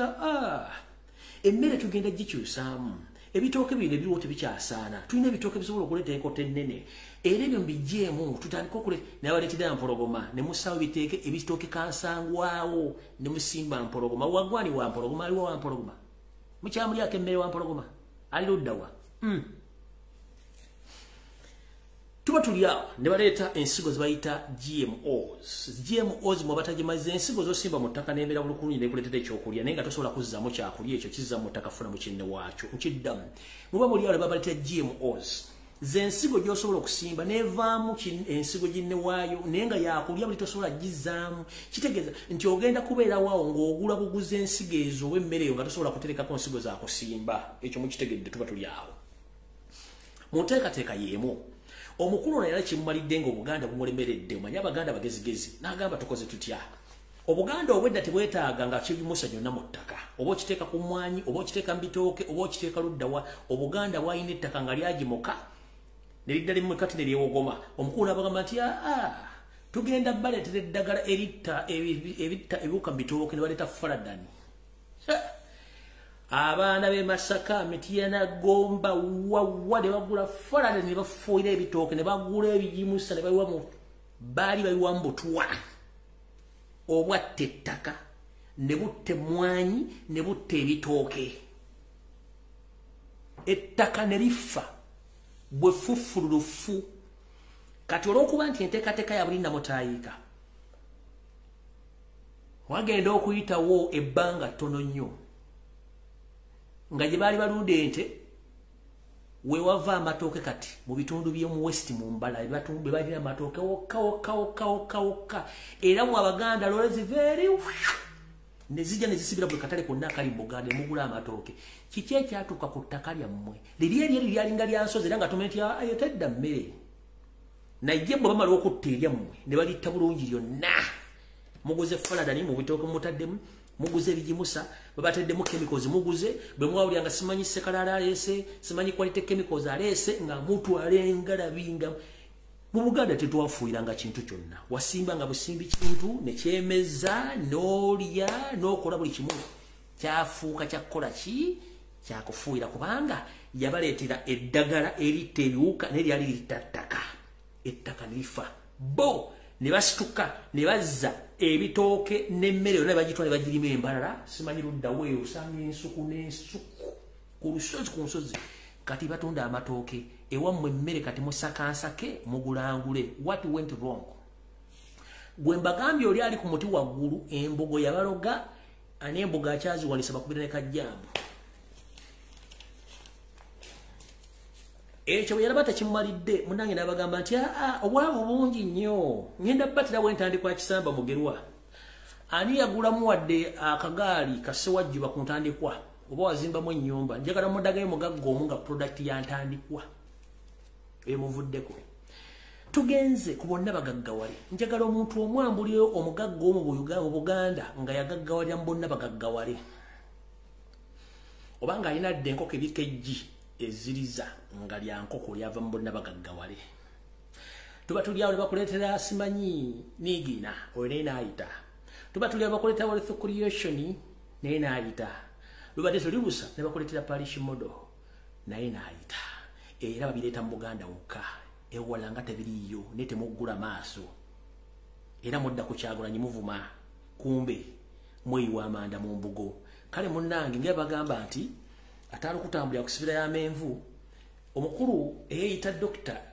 emmere tugenda gikyusaamu ebitooke bino ebiriwo tebikyasaana tulina ebitooke bisobola okuleeta enkoto ennene era ebyo mbigyeemu tutandika okule nabaleetera mpologoma ne musaawo biteeke ebitooke kansangwawo ne musimba mpologoma wagwani wa mpologoma aliwo wa mpologoma mukyamulyako emmere wa mpologoma ali luddawa tuba tuli awo ne baleeta ensigo zebayita GMOs mwe batagimaze ensigo zosimba mu ttaka n'embeera bulukulungi nekuleetera ekyokulya naye nga tosobola kuzzaamu kyakulya ekyo kizza mu ttaka funa mu kinne waakyo nkiddamu muba muli awo ne babaleetera GMOs zensigo gy'osobola okusimba nevaamu ensigo ginne waayo naye nga yakulya buli tosobola gizzaamu kitegeeza nti ogenda kubeera waawo ng'ogula buguza ensigo ezo oba emmere eyo nga tosobola kuterekako nsigo zakusimba ekyo mukitegedde tuba tuli awo mu nteekateeka y'emu omukulu ono yali kimumalidde ng'Obuganda bumulemeredde omanyi Abaganda bagezigezi n'agamba tukoze tutya Obuganda obwedda tebwetaaga nga kibimusa gyonna mu ttaka oba okiteeka ku mmwanyi oba okiteeka mu bitooke oba okiteeka luddawa Obuganda bwalina ettaka nga lyagimuka ne lidda limu kati ne lyewogoma omukulu n'abagamba nti tugenda baleetera eddagala eritta ebiwuka mu bitooke ne baleeta faladani abaana b'e Masaka Mitiya Gomba wawa ne bagula falada ne bafuuyira ebitooke ne bagula ebijimusa ne bayiwa mu baali bayiwa mu butwa obwatta ettaka ne butta emmwanyi ne butta ebitooke ettaka ne lifa bwe ffufululufu kati olw'okuba nti enteekateeka ya buli namutaayiika wagenda okuyitawo ebbanga ttono nnyo nga gye baali balunda ente wewava amatooke kati mu bitundu by'omu west mu mbala be balina amatooke wokka era mu Abaganda lolezi very ne zijja ne zisibira buli katale konna akali mu Buganda emugula amatooke kiki ekyatuuka ku ttaka lyammwe liri eryeri lyalinga lya nsozi era nga tumenti ayo tedda mmere najje bwe bamala okutta eryammwe ne balitta bulungi lyonna muguze faladani mu bitooke mutaddemu muguze ebijimusa babateddemu chemicals muguze bwe mwawulyanga simanyi sekalala aleese simanyi quality chemicals aleese nga mutwala engalabinga mu Buganda tetwafuuyiranga kintu kyonna wasimba nga busimbi kintu ne kyemeza n'olya n'okola buli kimu kyafuuka kyakukola ki kyakufuuyira kubanga yabaleetera eddagala eritta ebiwuka neryali litta ttaka ettaka nelifa bo ne basituka ne bazza ebitooke n'emmere yonna bagitwala ne bagirima embalala simanyi luddawo eyo osanga ensuku n'ensuku ku lusozi ku nsozi kati batunda amatooke ewammwe emmere kati musakansake mugulangule what went wrong gwe mbagambye oli ali ku muti waggulu embogo yabaloga ani embogo akyaziwanisa bakubira ne kajjambu ekyo bwe yalaba tekimumalidde munnange n'abagamba nti obwavu bungi nnyo ngenda batirawo entandikwa kisamba mugerwa ani yagulamu wadde akagaali kasewajjibwa ku ntandikwa oba wazimbamu ennyumba njagala mudagayo mugagga omu nga product ya ntandikwa emuvuddeko tugenze ku bonna bagaggawale njagala omuntu omwambulyeyo omugagga omu mu Buganda nga yagaggawalira mu bonna bagaggawale obanga alina dde enkoko ebikejji eziriza nga lya nkoko lyava mu bonna bagaggawale tuba tulyawo ne bakuleetera simanyi niigina oyo naye naayita tuba tulyawo bakuleetera wealth creation naye naayita lubadde tulibusa ne bakuleetera parish model naye naayita era babireeta mu Buganda wokka ewala nga tebiriiyo naye temuggula maaso era mudda ku Kyagulanyi muvuma kumbe mweyiwa amanda mu mbugo kale munnange ngera bagamba nti atalo kutambulira kusibira ya menvu omukulu eyita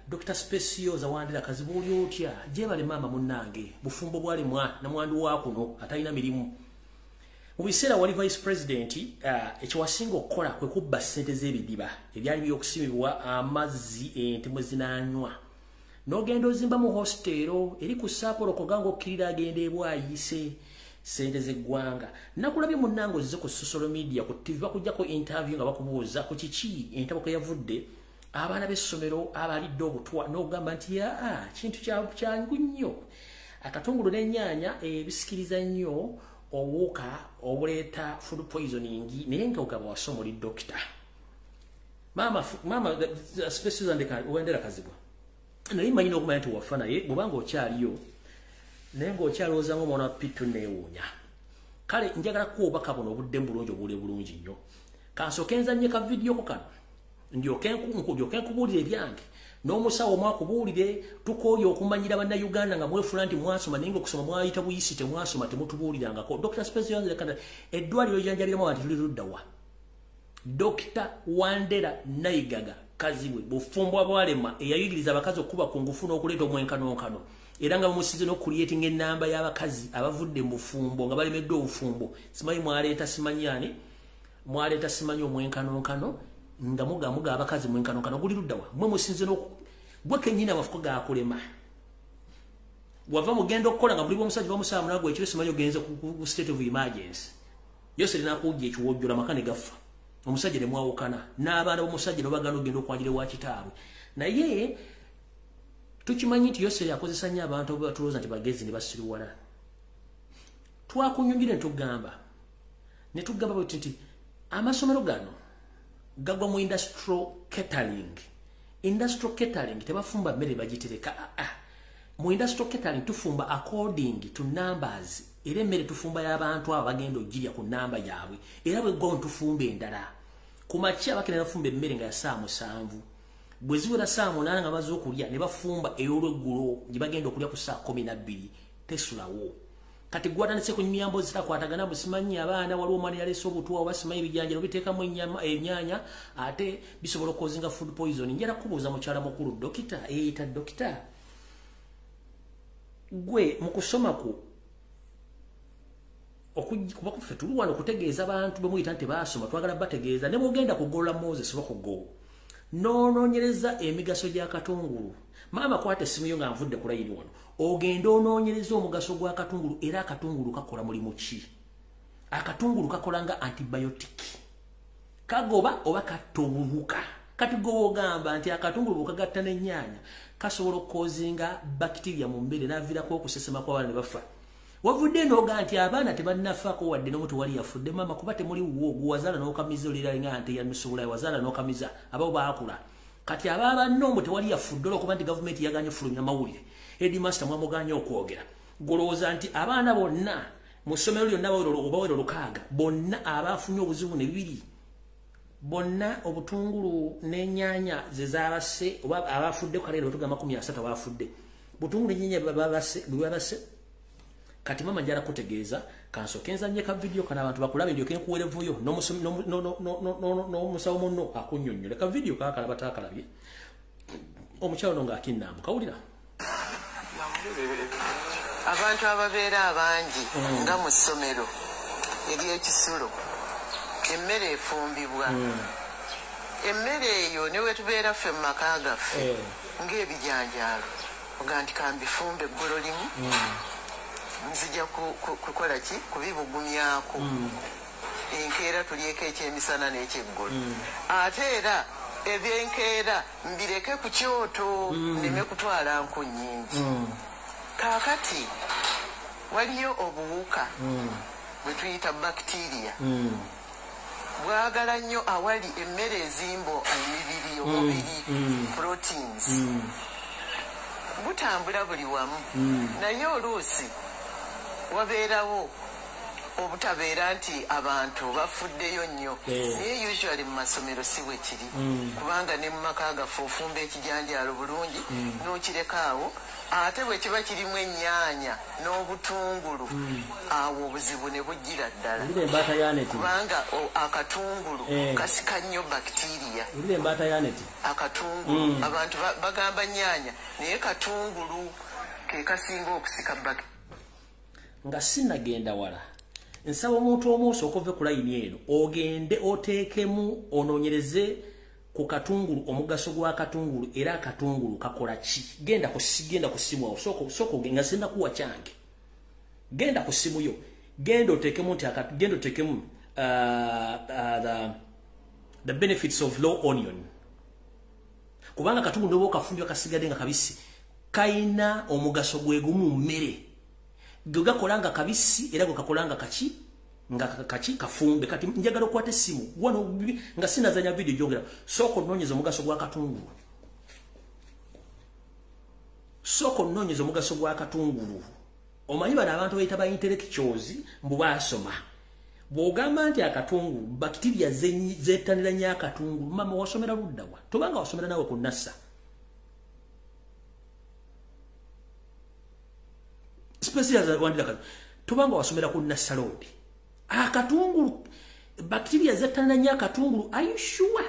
Dr. Special zawandira kazibuuli otya jebale mama munnange bufumbo bwali na mwandu wa kuno atalina mirimu mu biseera wali vice president ekiwasinga okukola kwe kubba ssente z'ebidiba ebyali by'okusimibwa amazzi ente mwe zinanywa n'ogenda ozimba mu hostero eri ku Saapolo koganga okkirira agenda ebwayise sente z'eggwanga nakulabye munnango zize ku social media ku TV bakujjako interview nga bakubuuza ku kiki entabako yavudde abaana b'essomero abalidde obutwa n'ogamba nti kintu kyangu nnyo akatungulu n'ennyaanya bisikiriza nnyo obuwuka obuleeta food poisoning naye nga ogaba wasomoli dokita mama specials wendera kazibwa naye manyi n'okumanya nti wafa naye bwobanga okyaliyo naye ng'okyalowooza ng'omwana wa pitu neewuunya kale njagala kuobaka buno obudde bulungi obuwule bulungi nnyo kansooke nzannye ka vidiyoko kano ndyoke nkubuulire ebyange n'omusawo mwakubuulire tukooye okumanyira bannayuganda nga mwefula nti mwasoma naye ng'okusoma mwayita buyisi temwasoma temutubuulirangako Dr. Special yanzekanda eddwaliro ejjanjaliramu abantu tuli ludda wa Dr. Wandera Nayigaga kazibwe bufumbwa bwalema eyayigiriza abakazi okuba ku ngufu n'okuleeta omwenkanonkano era nga bamusize n'okuliyetinga ennamba y'abakazi abavudde mu bufumbo nga balemeddwe obufumbo simanyi mwaleeta simanyani mwaleeta simanyi omwenkanonkano nga mugamuga abakazi mwenkanonkano guli ludda wa mwe musinze gwe kennyini amafuko gakulema wava mugenda okukola nga buli bw'omusajja bamusaba munagwe ekiro simanyi ogenze ku state of emergency Yoseri n'akujja ekiwojjola amaka ne gafa omusajja ne mwawukana n'abaana b'omusajja n'obagana ogenda okwanjira wa kitaabwe naye tukimanyi nti Yoseri akozesa nnyo abantu batulooza nti bagezi ne basiriwala twakunyumire ne tugamba bwe nti amasomero gano gagwa mu industrial catering tebafumba mmere bagitereka mu industrial catering tufumba according to numbers era emmere tufumba y'abantu abo bagenda ogirya ku namba yaabwe era bwe gwa tufumba endala ku makya bakenda bafumba emmere nga ya saa 7 bwe ziwera saa 8 nga baze okulya ne bafumba ey'olweggulo gye bagenda okulya ku saa 12 tesulawo kati gwatandise ku nyambo zitakwatagana busimanyi abaana waliwo omwana yaleese obutwa oba simanyi ebijanjalo biteekamu ennyaanya ate bisobola okukozinga food poisoning njala kubuuza mukyala mukulu dokita eyita dokita gwe mu kusoma kuba kuffe tuli wano okutegeeza abantu bwe muyita nti baasoma twagala bategeeza ne bwogenda kugolola Moses bakugo noonoonyereza emigaso gy'akatungulu maama kwata essimu yo nga nvudde ku layini wano ogenda onoonyereza omugaso gw'akatungulu era akatungulu kakola mulimu ki akatungulu kakola nga antibiotic kagoba oba katta obuwuka kati gwe ogamba nti akatungulu bukagatta n'ennyaanya kasobola okukozinga bacteria mu mbere n'aviirako okusesema kw'abaana ne bafa wavudde n'oga nti abaana tebannafaako wadde n'omutu wali yafudde mama kuba temuli wo gwazaala n'okamiza olira nga nte yanusuula wazaala n'okamiza abo baakula kati ababa nombo tewali yafudde okuba nti gavumenti yaganye fulumya mawulire headmaster mwamuganye okwogera golowooza nti abaana bonna mu ssomero lyonna bawero lukaaga bonna abafunye obuzibu ne bibiri bonna obutungulu n'ennyaanya ze zaabase oba abafudde kaleero tugamba 13 abafudde butungulu n'ennyaanya babase kati mama njala kutegeeza kansooke nzannye ka video kana abantu bakulabe ndyoke nkuwerevuyo n'omusawo munno akunnyonnyole ka video kaakala bataakalabye omukyalo no ng'akinnamba kawulira abantu ababeera abangi nga mu ssomero ery'ekisulo emmere efumbibwa emmere eyo ne we tubeera ffe mu maka gaffe ng'ebijanjaalo oga nti kambifumba eggolo limu nzija kukola ki kubibugumyako enkeera tulyeko ekyemisana n'ekyeggolo ate era ebyenkeera mbireke ku kyoto nneme kutwala nku nnyingi kaakati waliyo obuwuka bwe tuyita bacteria bwagala nnyo awali emmere ezimbo emibiri omubiri proteins butambula buli wamu naye oluusi wabeerawo obutabeera nti abantu bafuddeyo nnyo naye usually mu masomero si bwe kiri kubanga ne mu maka gaffe ofumba ekijanjaalo bulungi n'okireka awo ate bwe kiba kirimu ennyaanya n'obutungulu awo obuzibu ne bujjira ddala kubanga akatungulu kasika nnyo bacteria akatungulu abantu bagamba nnyaanya naye katungulu ke kasinga okusika bacteria nga sinagenda wala nsaba omuntu omuuso okuve ku layini eno ogende oteekemu onoonyereze ku katungulu omugaso gw'akatungulu era akatungulu kakola ki genda ku simu awo soko nga sinna kuwa kyange genda ku simu yo gendo tekemu the benefits of raw onion. Kubanga katungu ndobo kafumbyo kasigade nga kabisi kaina omugaso gwegumu mmere gakolanga kabisi era gakolanga kachi nga kachi kafumbe kati njagala kwate simu wano nga sinazanya video jongera soko nonyeza omugaso gwa katungulu omanyi bana abantu bayita ba intellectuals mbu basoma bwogamba nti akatungulu bacteria zetanira nya akatungulu mama wasomera luddawa tobanga wasomera nawe ku nassa special wandira tobanga wasomera ku nassa road akatungulu bacteria zetanira nya akatungulu are you sure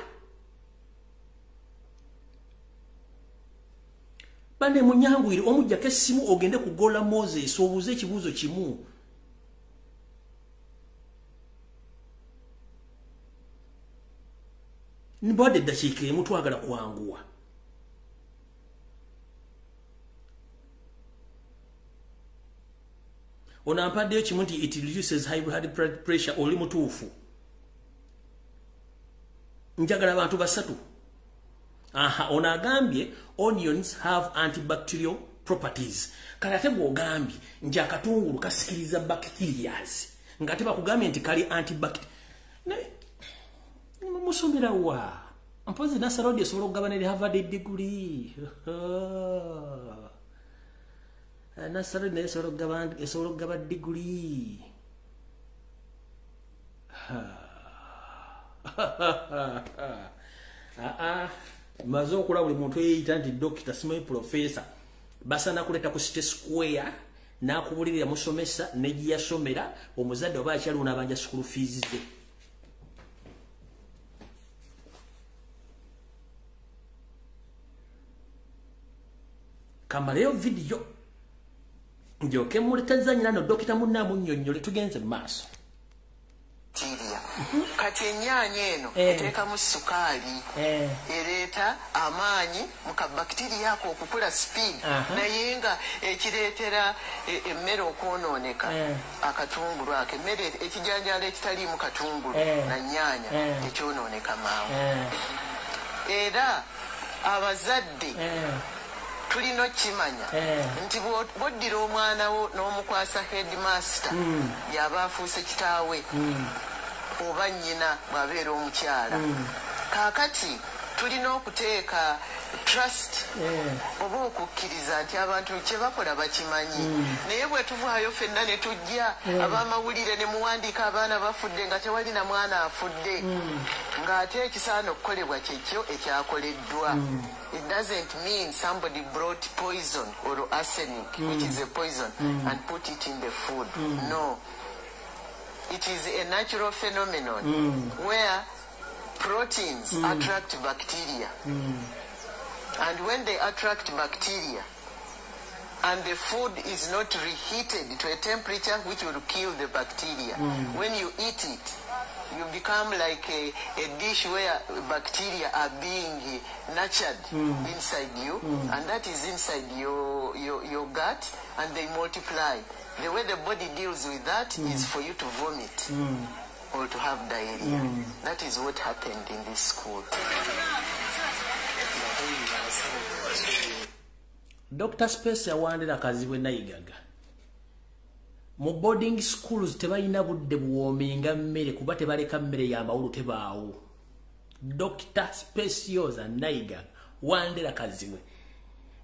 bane munyangwiri omujja kesimu ogende kugola Moses obuze ekibuzo kimu nibode dachike mtu agala kuangua onampade chimuti it reduces high blood pressure oli mutufu njagala abantu basatu onagambye onions have antibacterial properties kalate bwogambye nja katungulu kasikiriza bacterias ngate bakugambye nti kali antibacterial musomera wa mpozi nasarodi esobola okugabana eri Harvard degree nasarodi naye esobola okugaba degree maze okulaba buli muntu eyeyita nti doctor simanyi professor basana kuleta ku City Square nakubulirira musomesa negiyasomera omuzadde oba akyali unabanja school fees ze kamaleo video njoke mulitazanya no dokita munnamu nnyonnyole tugenze maaso kati ennyanya eno eteekamu sukali ereeta amaanyi mu kabakitiriya ako okukula speed naye nga ekireetera emmere okwonooneka akatungulu ako emmere ekijanjalo ekitaliimu katungulu na nnyanya ekyonooneka mangu era abazadde tulino kimanya nti boddira omwana wo n'omukwasa headmaster yaba afuuse kitaawe oba nnyina bw'abeera omukyala kaakati tulina okuteeka trust oba okukkiriza nti abantu kye bakola bakimanyi naye bwe tuvaayo ffenna ne tujja ab'amawulire ne muwandiika abaana bafudde nga tewali na mwana afudde ng'ate ekisaana okukolebwa kyekyo ekyakoleddwa. It doesn't mean somebody brought poison or arsenic, which is a poison, and put it in the food. No. It is a natural phenomenon where proteins attract bacteria. And when they attract bacteria, and the food is not reheated to a temperature which will kill the bacteria, when you eat it, you become like a dish where bacteria are being nurtured inside you, and that is inside your gut, and they multiply. The way the body deals with that is for you to vomit or to have diarrhea. That is what happened in this school. Dr. Space yawandira kaziwe nayigaga. Mu boarding schools tebalina budde buwoominga mmere kuba tebaleka mmere ya mawulu tebaawo. Dr. Specioza nayigaga wandira kaziwe.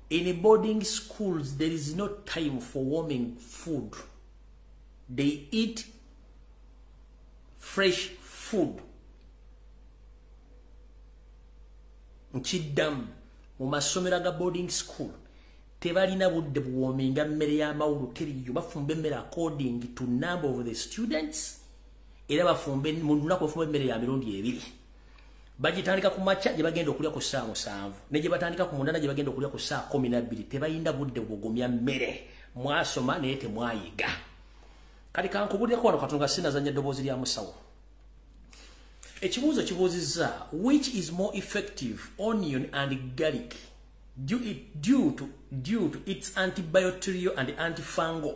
In boarding schools there is no time for warming food. They eat fresh food. Nchidam mu masomero ga boarding school tebalina budde buwoominga mmere ya mawulu teriyo bafumbe mmere according to number of the students era bafumbe mu lunaku bafumbe mmere ya mirundi ebiri bagitandika ku macha gye bagenda okulya ku saa 7 ne gye batandika ku mundana gye bagenda okulya ku saa 12 tebayinda budde bugumya mmere mwasoma naye temwayiga kali kankubulira ko wano katunga sinazanya ddoboozi lya musawo ekibuuzo kibuuzizza which is more effective, onion and garlic due to its antibacterial and antifungal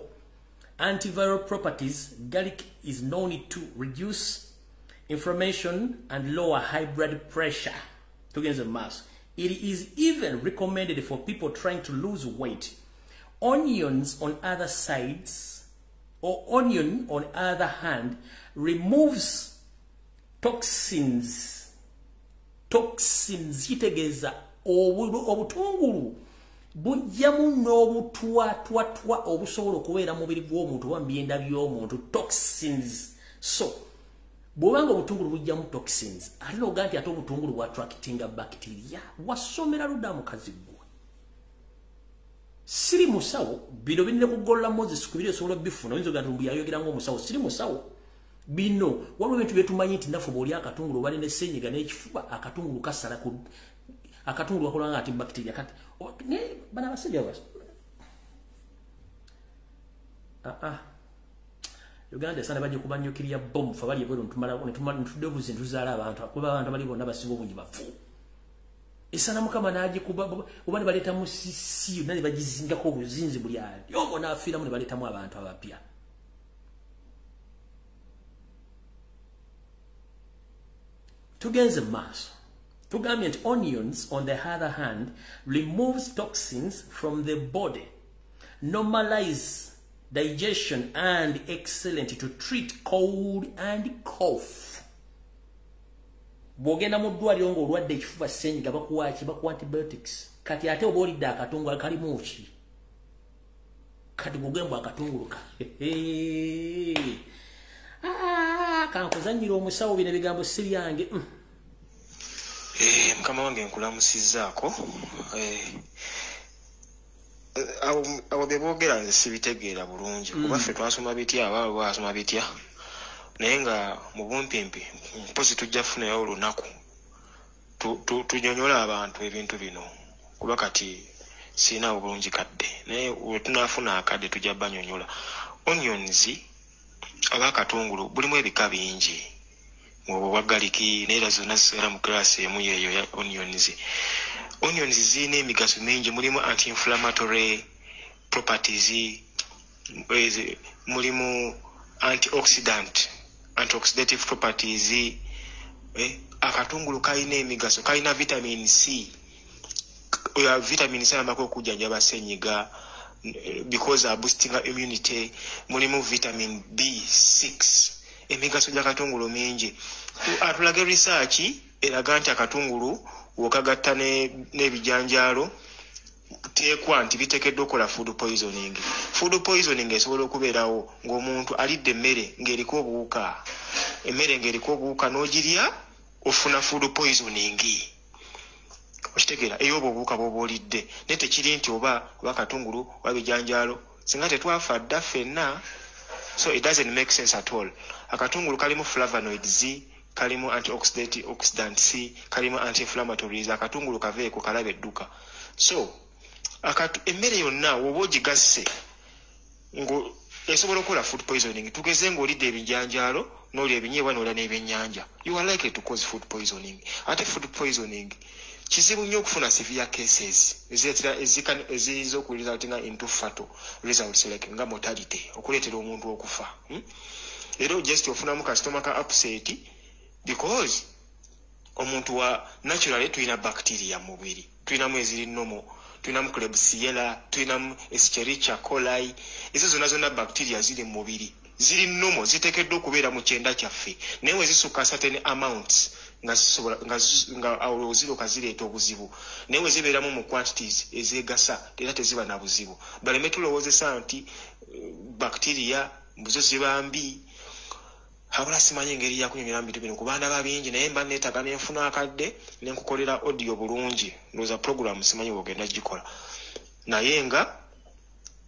antiviral properties. Garlic is known to reduce inflammation and lower high blood pressure. Together mass. It is even recommended for people trying to lose weight. Onions on other sides, or onion on other hand, removes toxins. Toxins yitegeza obutungulu bujjamu n'obutwa obusobola okubeera mubiri gw'omuntu oba mbyenda by'omuntu, toxins. So bw'obanga obutungulu bujjamu toxins, ate n'oga nti ate obutungulu bw'attractinga bacteria, wasomera ludda mukazi gwe. Siri musawo, bino binene kugolola Moses ku biri osobola bifuna, oyinza ogamba mbu yayogera ng'omusawo, siri musawo. Bino waliwo ebintu bye tumanyi nti naffe bw'olya akatungulu oba ne ssenyiga n'ekifuba, akatungulu kasala ku akatungulu wakola nga ati bacteria kati ne bana basajja bas. Uganda sana baje kubanyukiriya bomb fa bali bwero ntumala ntudevu zintu zala abantu kuba abantu bali bonna basinga obungi bafu. Esana mukama naji kuba obani baleta musisi nani bajizinga ko buzinzi buli ali. Yomo na afira mu baleta mu abantu abapya. Tugenze mass. Tugambye onions, on the other hand, removes toxins from the body, normalize digestion, and excellent to treat cold and cough. Bogena mudwali ongo olwadde ekifuba ssenyiga bakuwa antibiotics. Kati ate oba olidde akatungulu kalimu ki? Kati gugembwa akatungulu ka. Kankuzanyira omusawo bino ebigambo si byange. Mukama wange nkulamusizzaako. Abo beboogera nze sibitegeera bulungi kuba ffe twasoma bitya abaabo basoma bitya naye nga mu bumpimpi mpozi tujja kufunayo olunaku tunyonyola abantu ebintu bino kuba kati sirina bulungi kadde naye we tunaafuna akadde tujja banyonyola. Onions aba akatungulu bulimu ebika bingi mu wagaliki neera zonna zisigala mu class emu yeeyo ya onions. Onions zine emigaso mingi, mulimu anti-inflammatory properties, mulimu antioxidative properties. Akatungulu kalina emigaso, kalina vitamin C. Vitamin C amako okujjanjaba ssenyiga because are boosting immunity. Mulimu vitamin B6. Emigaso gy'akatungulu mingi. Atulaga research eraga nti akatungulu wokagatta n'ebijanjaalo teekwa nti biteekeddwa okukola food poisoning. Food poisoning esobola okubeerawo ng'omuntu alidde emmere ng'eriko obuwuka. Emmere ng'eriko obuwuka n'ogirya ofuna food poisoning. Okitegeera ey'obwo obuwuka bw'oba olidde. Naye tekiri nti oba akatungulu oba bijanjaalo singa tetwafa dda ffenna. So it doesn't make sense at all. Akatungulu kalimu flavonoids, kalimu antioxidants, kalimu anti-inflammatories. Akatungulu kaveeko kalaba edduka. So emmere yonna woba ogigasse ngo esobola okukola food poisoning. Tugeze ng'olidde ebijanjaalo n'olya ebinyeebwa n'olya n'ebyennyanja, you are likely to cause food poisoning. Ate food poisoning kizibu nnyo okufuna severe cases eziyinza okuresultinga into fatal results like nga mortality, okuleetera omuntu okufa. Era just ofunamu kasitoma ka upset because omuntu wa naturally tulina bacteria mu mubiri. Tulinamu eziri nnomo, tulinamu Klebsiella, tulinamu Escherichia coli. Ezo zonna bacteria ziri mu mubiri. Ziri nnomo, ziteekeddwa okubeera mu kyenda kyaffe. Naye we zisukka certain amounts nga oziruka zireeta obuzibu. Naye we zibeeramu mu quantities ezeegasa era teziba na buzibu. Baleme tulowoozesa nti bacteria mbuzo ziba mbi. Habula simanyi engeri yakunyonyola mu bintu bino ku baana babingi, naye mba neetaaga nenfuna akadde nenkukolera audio bulungi. Ndowooza program simanyi bw'ogenda gikola. Naye nga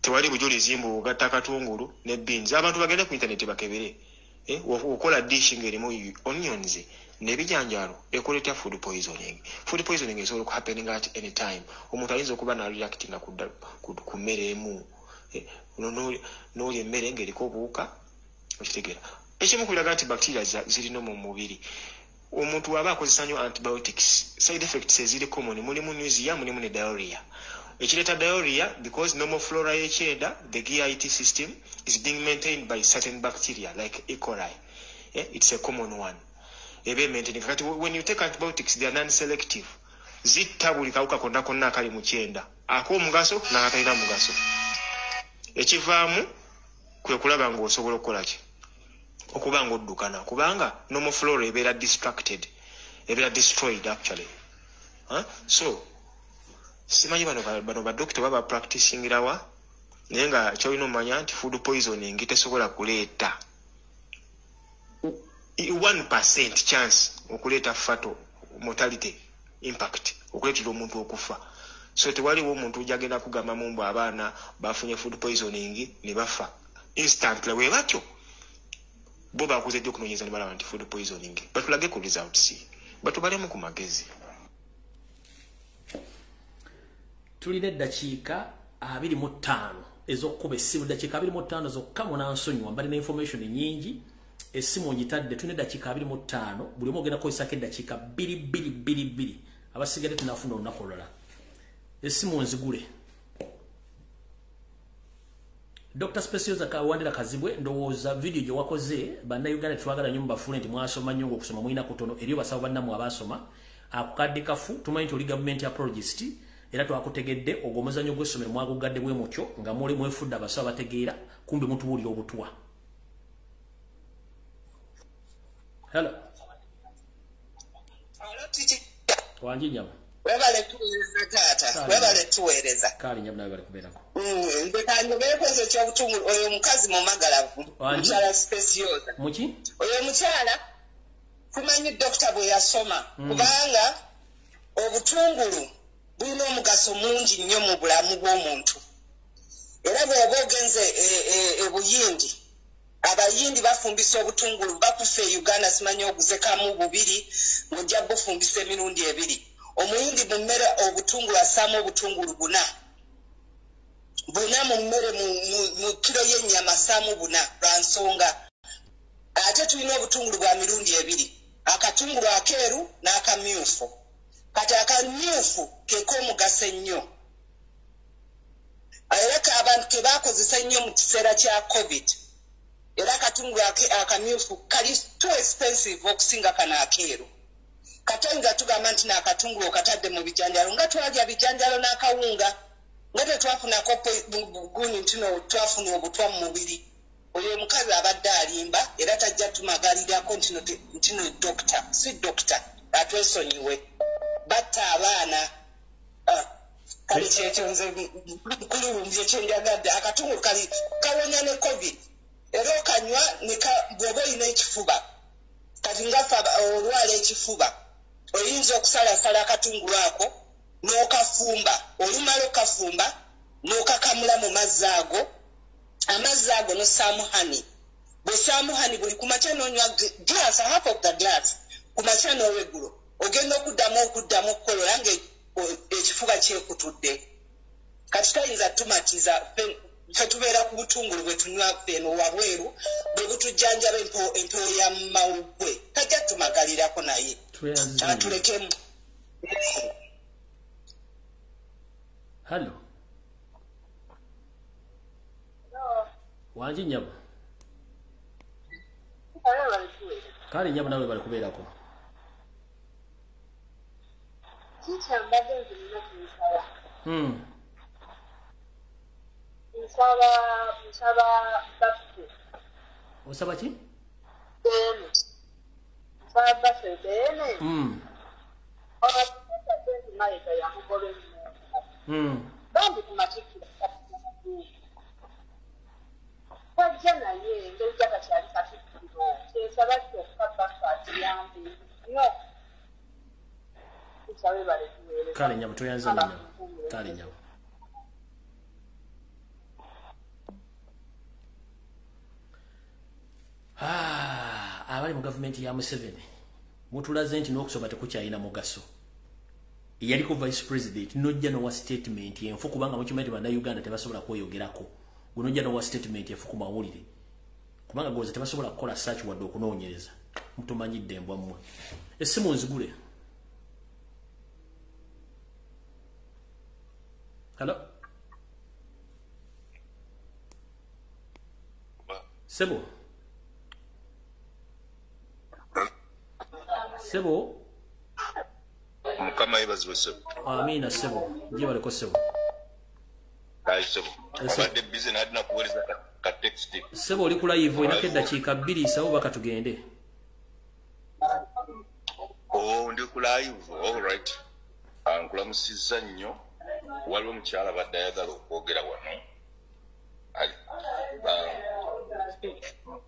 tewali bujulizi mbu ogatta akatungulu ne beans. Abantu bagende ku internet bakebere. Okola dish ng'erimu onions n'ebijanjaalo ekoleeta food poisoning. Food poisoning esobola okuhappening at any time. Omuntu ayinza okuba n'reactinga ku mmere emu. N'olya emmere ng'eriko obuwuka, okitegeera. Ekimu kulaga nti bacteria zirina mu mubiri. Omuntu waba akozesa nnyo antibiotics, side effects eziri common, mulimu nausea, mulimu ne diarrhea. Ekireeta diarrhea because normal flora y'ekyenda, the GIT system, is being maintained by certain bacteria like E. coli. It's a common one. When you take antibiotics, they are non-selective. Zitabuli kauka konna konna akali mu kyenda. Ako mugaso n'akatalina mugaso. Ekivaamu kwe kulaba ng'osobola okukola ki? Okuba ng'oddukana. Kubanga normal flora ebeera distracted. Ebeera destroyed actually. So, simanyi bano badokita baba practicing rawa. Naye nga kyolina omanya nti food poisoning tesobola kuleeta 1% chance okuleeta fatal mortality impact okuleetera omuntu okufa. So tewaliwo omuntu ujagenda kugamba mumbu abaana bafunye food poisoning ne bafa instantly we batyo bo bakuze ddyo okunoonyeza ne balaba nti food poisoning batulage ku results batubalemu ku magezi. Tulina eddakiika 25 ez'okkuba essimu, eddakiika 25 zokka munansonyiwa mbalina information nyingi. Essimu ongitadde tulina eddakiika 25 buli omu ogenda kukozesako eddakiika 2 abasigadde tunafuna olunaku olulala. Essimu nzigule. Dr. Specioza Kawandira Kazibwe ndowooza video gye wakoze bannayuganda twagala nnyo mubafune nti mwasoma nnyo ng'okusoma mulina kutono eri basaba bannammwe abasoma akukadde kafu tumanyi nti oli gavumenti apologist era twakutegedde ogwo omuzannyo gw'essomero mwagugadde bwe mutyo nga muli mwefudde abasaba bategeera kumbe mutubuulira obutwa. Hello. Wanji nyama. Webale tuweereza taata. Webale tuweereza. Kali nyama nawe bali kubeerako. Nze kanyo beekoze ekyobutungulu oyo omukazi mumagalavu. Mukyala Specioza. Muki? Oyo omukyala tumanyi dokita bwe yasoma. Kubanga obutungulu bulina omugaso mungi nnyo mu bulamu bw'omuntu. Era bw'oba ogenze ebuyindi abayindi bafumbisa obutungulu bakufa e Uganda simanyi oguze kamu bubiri ng'ojja bufumbisa emirundi 2. Omuyindi mu mmere obutungulu assaamu obutungulu 4 mu mmere mu kiro y'ennyama assaamu 4 lwa nsonga. Ate tulina obutungulu bwa mirundi 2, akatungulu akeeru n'akamyufu. Kati akamyufu keeko omugaso ennyo. Era abantu ke baakozesa ennyo mu kiseera kya COVID. Era akatungulu akamyufu kali too expensive okusinga kano akeeru. Katonda tugamba nti n'akatungulu okatadde mu bijanjalo nga twalya bijanjalo n'akawunga nga tetwafunako guni ntino twafuna obutwa mu mubiri. Oyo omukazi abadde alimba era tajja tumagalirako ntino dokita si dokita atwesonyiwe batta abaana. Kali kyekyo nze kulumbye kyenjagadde akatungulu kali kawonya ne COVID. Era okanywa bw'oba olina ekifuba kati ngafa olwala ekifuba oyinza okusalasala akatungulu ako n'okafumba. Olumala okafumba n'okakamula mu mazzi ago n'ossaamu hani. Bw'ossaamu hani buli ku makya n'onywa glass, half of the glass ku makya n'olweggulo ogenda okuddamu okukolola nga ekifuba kyekutudde. Kati tayinza tumatiza ffe tubeera ku butungulu bwe tunywa eno wabweru bwe butujjanjaba empewo ya mawuggwe tajja tumagalirako naye atulekemu. Hello. Wanji nyama. Kali nyama nawe bali kubeerako. Nsaba bafe. Osaba ki? Nsaba bafe bene. Malayika yamugolo nnyo. Bambi kumatikira. Wajja naye engeri gyakakyali katikkiro. Kyesaba kyokka bafe atuyambe nnyo. Tusabe bale tuweereza. Kale nyama toyanze nyama. Kale nyama. Abali mu gavumenti ya Museveni mutulaze nti n'okusoma tekukyalina mugaso. Yaliko vice president nojja nowa statement enfu kubanga mukimanyi bannayuganda tebasobola kweyogerako. Gunojja nowa statement enfu ku mawulire kubanga goza tebasobola kukola search wadde okunoonyereza. Mutumanyidde embwa mmwe. Essimu nzigule. Hello. Sebo. Sebo. Mukama yebaziwe Sebo. Amina Sebo. Je baleko Sebo. Kai Sebo. Abadde busy nadina kuweleza ka text. Sebo oli ku live inako eddakiika 2 sawo baka tugende. Oh, ndi ku live. All right. Nkulamusizza nnyo. Waliwo omukyala badde ayagala okwogera wano.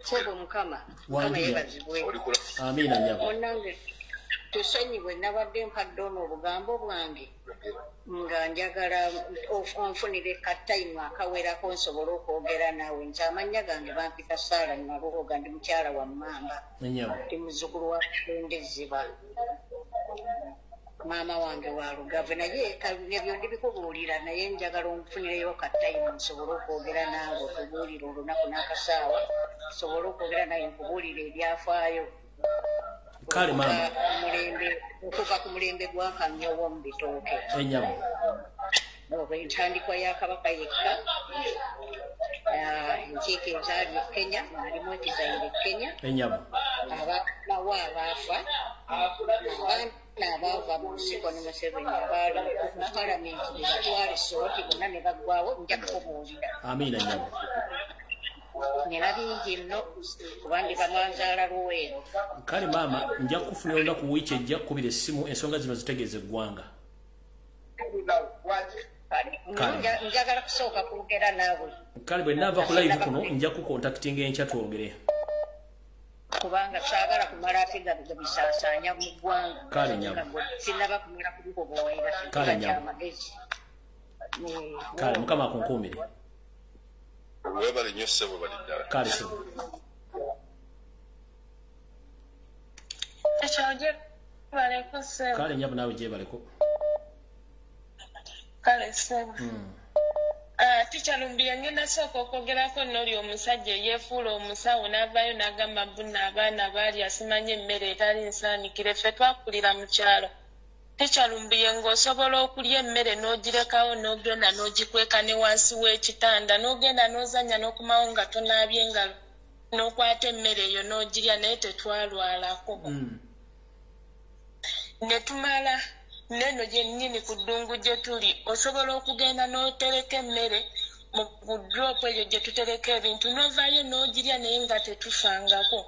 Sebo Mukama. Mukama yebazibwe. Amina nyabo. Onange tusonyiwe nabadde mpadde ono obugambo bwange nga njagala onfunire kataimu akawerako nsobole okwogera naawe nti amannya gange bampita Saala Nnabugoga ndi mukyala wa Mmamba ndi muzzukulu wa Endeziba maama wange wa Lugave naye ebyo ndibikubuulira naye njagala onfunireyo kataimu nsobole okwogera naawe okubuulira olunaku n'akasaawa nsobole okwogera naye nkubuulira ebyafaayo kale mama okuva ku mulembe gwa Kamyowo mu bitooke enyabo entandikwa ya Kabaka yekka enkiiko ezaali Kenya mulimu ekizaire Kenya enyabo abawo abaafa abaana abaava mu nsiko ne Museveni abaali mu palamenti ne batwala essooti bonna ne baggwawo nja kukubuulira. Amina nyabo. Nina bingi nno kuba ndi bamwanzaala Luweero. Kale mama nja kufunira olunaku wiiki ejja kkubira essimu ensonga zino zitegeeza eggwanga. Njagala kusooka kwogera naawe. Kale bwe nnaava ku live kuno nja kukontakitinga enkya twogere. Kubanga saagala kumala ate gabisaasaanya mu ggwanga. Kale nyabo. Sinnaba kumala kubikubuulira. Kale nyabo. Kale Mukama akunkuumire. Webale nnyo Sebo bali ddala. Kale Sebo. Ekyoje baleko Sebo. Kale nyabo naawe gye baleko. Kale Sebo. Ticha Lumbuye ngenda sooka okwogerako n'oli omusajja eyeefuula omusawo n'avaayo n'agamba bunna abaana baali asimanye emmere etali nsaanikire ffe twakulira mu kyalo. Ticha Lumbuye ng'osobola okulya emmere n'ogirekawo n'ogenda n'ogikweka ne wansi w'ekitanda n'ogenda n'ozannya n'okumawo nga tonaabye engalo n'okwata emmere eyo n'ogirya naye tetwalwalako. Ne tumala neno gyennyini ku ddungu gye tuli osobola okugenda n'otereka emmere mu budrop eyo gye tutereka ebintu n'ovaayo n'ogirya naye nga tetufangako.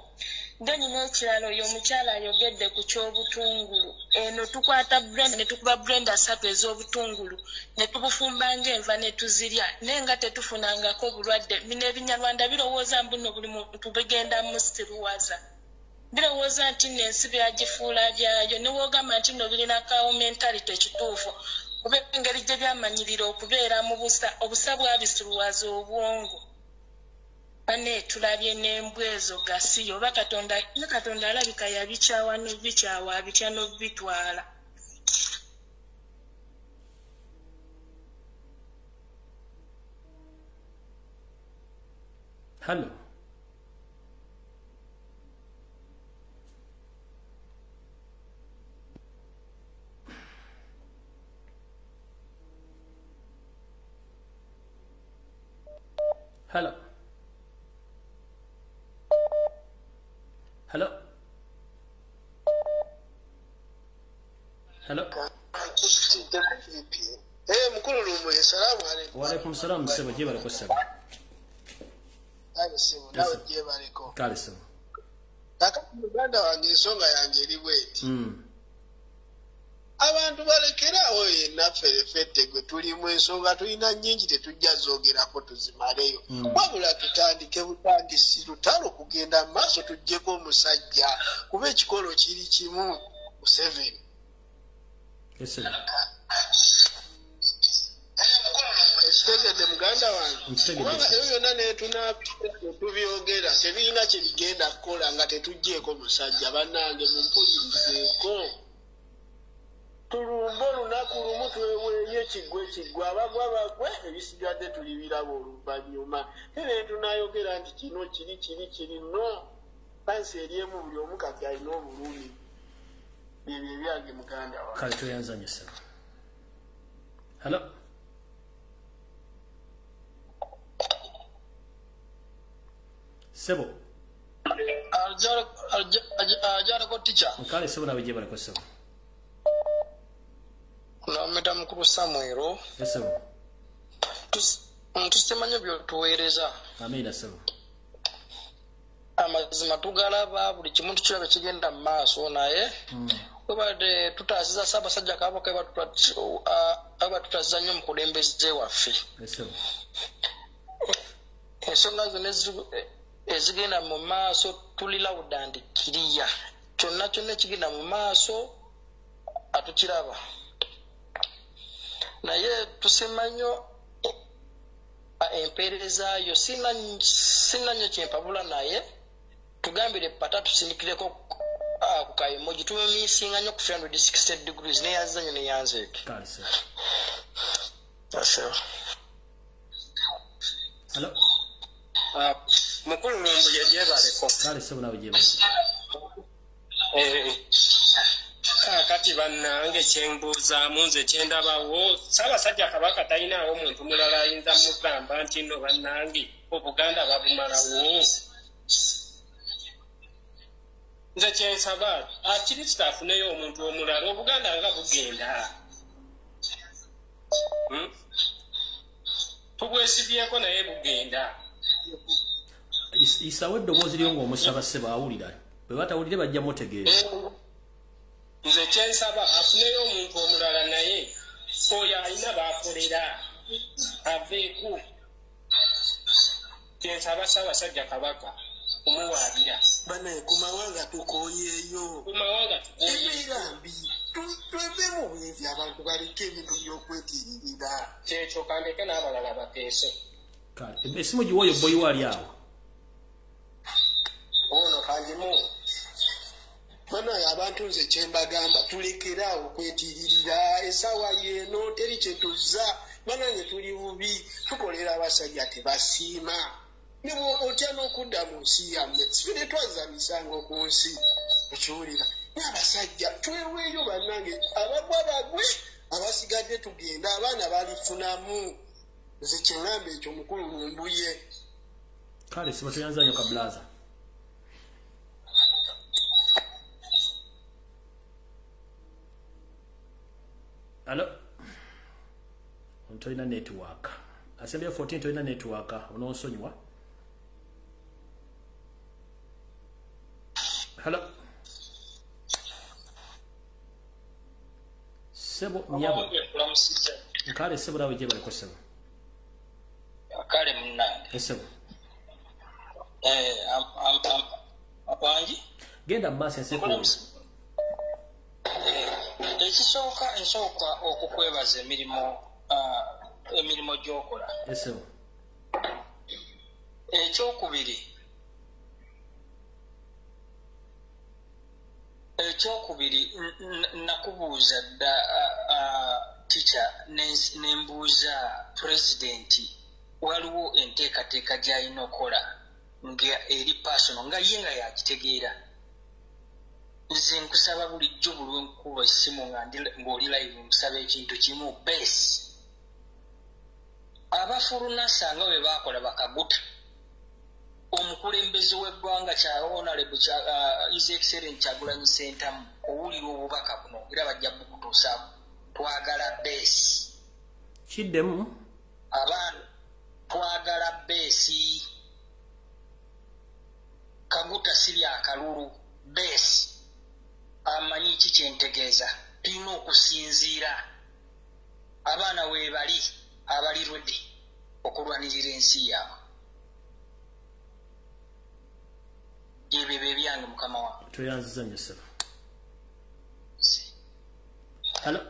Deni n'ekirala oyo omukyala ayogedde ku ky'obutungulu. Eno tukwata blend ne tukuba blender 3 ez'obutungulu ne tubufumba ng'enva ne tuzirya naye nga tetufunangako bulwadde. Bino ebinyarwanda birowooza mbuno buli muntu bigenda musiruwaza. Birowooza nti n'ensi byagifuula byayo ne woogamba nti no birina kawo mentality ekituufu kuba engeri gye byamanyirira okubeera mu obusa bwabisiruwaza obwongo. Bane tulabye n'embwa ezo gasiyo oba Katonda alabika yabikyawa n'obikyawa abitya n'obitwala. Hello. Hello. Hello. Hello. Mukulu Lumbuye, salamu alaykum. Wa alaykum salam Sebo gye baleko Sebo. Kale Sebo nawe gye baleko. Kale Sebo. Uganda wange ensonga yange eri bweti. Abantu balekerawo yenna ffe gwe tulimu ensonga tulina nnyingi tetujja zoogerako tuzimaleyo. Wabula tutandike butandisi lutalo kugenda mu maaso tuggyeko omusajja kuba ekikolo kiri kimu Museveni. Ekitegedde muganda wange. Kubanga ebyo byonna netubyogera tebirina kye bigenda kukola nga tetuggyeko musajja bannange mumpulirizeeko. Tulumba olunaku lumu tweweeye kiggwe abagwa bagwe ebisigadde tulibiraba oluvannyuma. Era tunayogera nti kino kiri no pansi eryemu buli omu kati alina obulumi. Ebyo ebyange muganda wange. Kale tweyanzanye Sebo. Hello. Sebo. Ajara ko teacher. Mkale sebo na wejeba ko sebo. Na madam Kuru Samuel. Sebo. Tusemanya byo tuweereza. Amina sebo. Amazima tugalaba buli kimuntu kirabe kigenda mu maaso naye. Webade tutasiza Ssaabasajja Kabaka aba tutasiza nnyo mu kulembeze waffe. Sebo. Ensonga zonna ezigenda mu maaso tulira udandi kiriya. Kyonna kyonna ekigenda mu maaso atukiraba. Naye tusemanyo empeereza yo sina nnyo kyempabula naye tugambire pata tusindikireko ku kayemoji tumemisinga nnyo ku 360 degrees neyaza nnyo neyanzeeke. Hello. Mukulu Lumbuye jebaleko. Kale sebo na wejeba. Kati bannange kyembuuza munze kyendabawo Ssaabasajja Kabaka talinawo muntu mulala ayinza mugamba nti nno bannange Obuganda babumalawo. Nze kyensaba akirista afuneyo omuntu omulala Obuganda nga bugenda. Tubwesibyeko naye bugenda. Isawe eddoboozi lyo ng'omusaba sebo awulira. Bwe batawulire bajja mutegeeza. Nze kyensaba afuneyo omuntu omulala naye oyo alina baakolera aveeku. Kyensaba Ssaabasajja Kabaka kumuwaabira. Bane ku mawanga tukooyeeyo. Ku mawanga tukooyeeyo. Ebirambi twevemu bwevi abantu baliko ebintu by'okwetiririra. Kyekyo kandeke n'abalala bateese. Kale esimu giwoyo boyi wali awo. Ono kanjimu. Bano abantu nze kyembagamba tulekeraawo okwetiririra essaawa y'eno teri kye tuzza. Banange tuli bubi tukolera abasajja tebasiima. Ne otya n'okudda mu nsi yammwe sifire twazza misango ku nsi ekiwulira. N'abasajja tweweeyo bannange abagwa bagwe abasigadde tugenda abaana balifunamu. Nze kyengamba ekyo Mukulu Lumbuye. Kale sebo tuyanza nnyo kablaza. Hello. Toyina network. Assembly 14 toyina network. Onosonyiwa. Hello. Sebo nyabo. Kale sebo dawe jeba ko sebo. Kale munange. Sebo. Abangi? Genda mbase sebo. Ensooka okukwebaza emirimu gy'okola. Sebo. Ekyokubiri nakubuuza dda teacher nembuuza pulezidenti waliwo enteekateeka gy'alina okukola nga eri personal nga ye nga yakitegeera. Nze nkusaba bulijjo buli lwenkuba essimu ng'oli live nkusaba ekintu kimu base. Abafulunasa nga bwe baakola bakaguta omukulembeze w'eggwanga kya honorable His Excellency Kyagulanyi Ssentamu owulira obubaka buno era bajja bukutuusaako. Twagala base. Kiddemu. Abaana twagala base. Kaguta si byakalulu base. Amanyi ki kyentegeeza tulina okusinziira abaana weebali abali ready okulwanirira ensi yaabwe. Ebyo bebyange mukama wange. Tuyanziza nnyo sebo. Hello.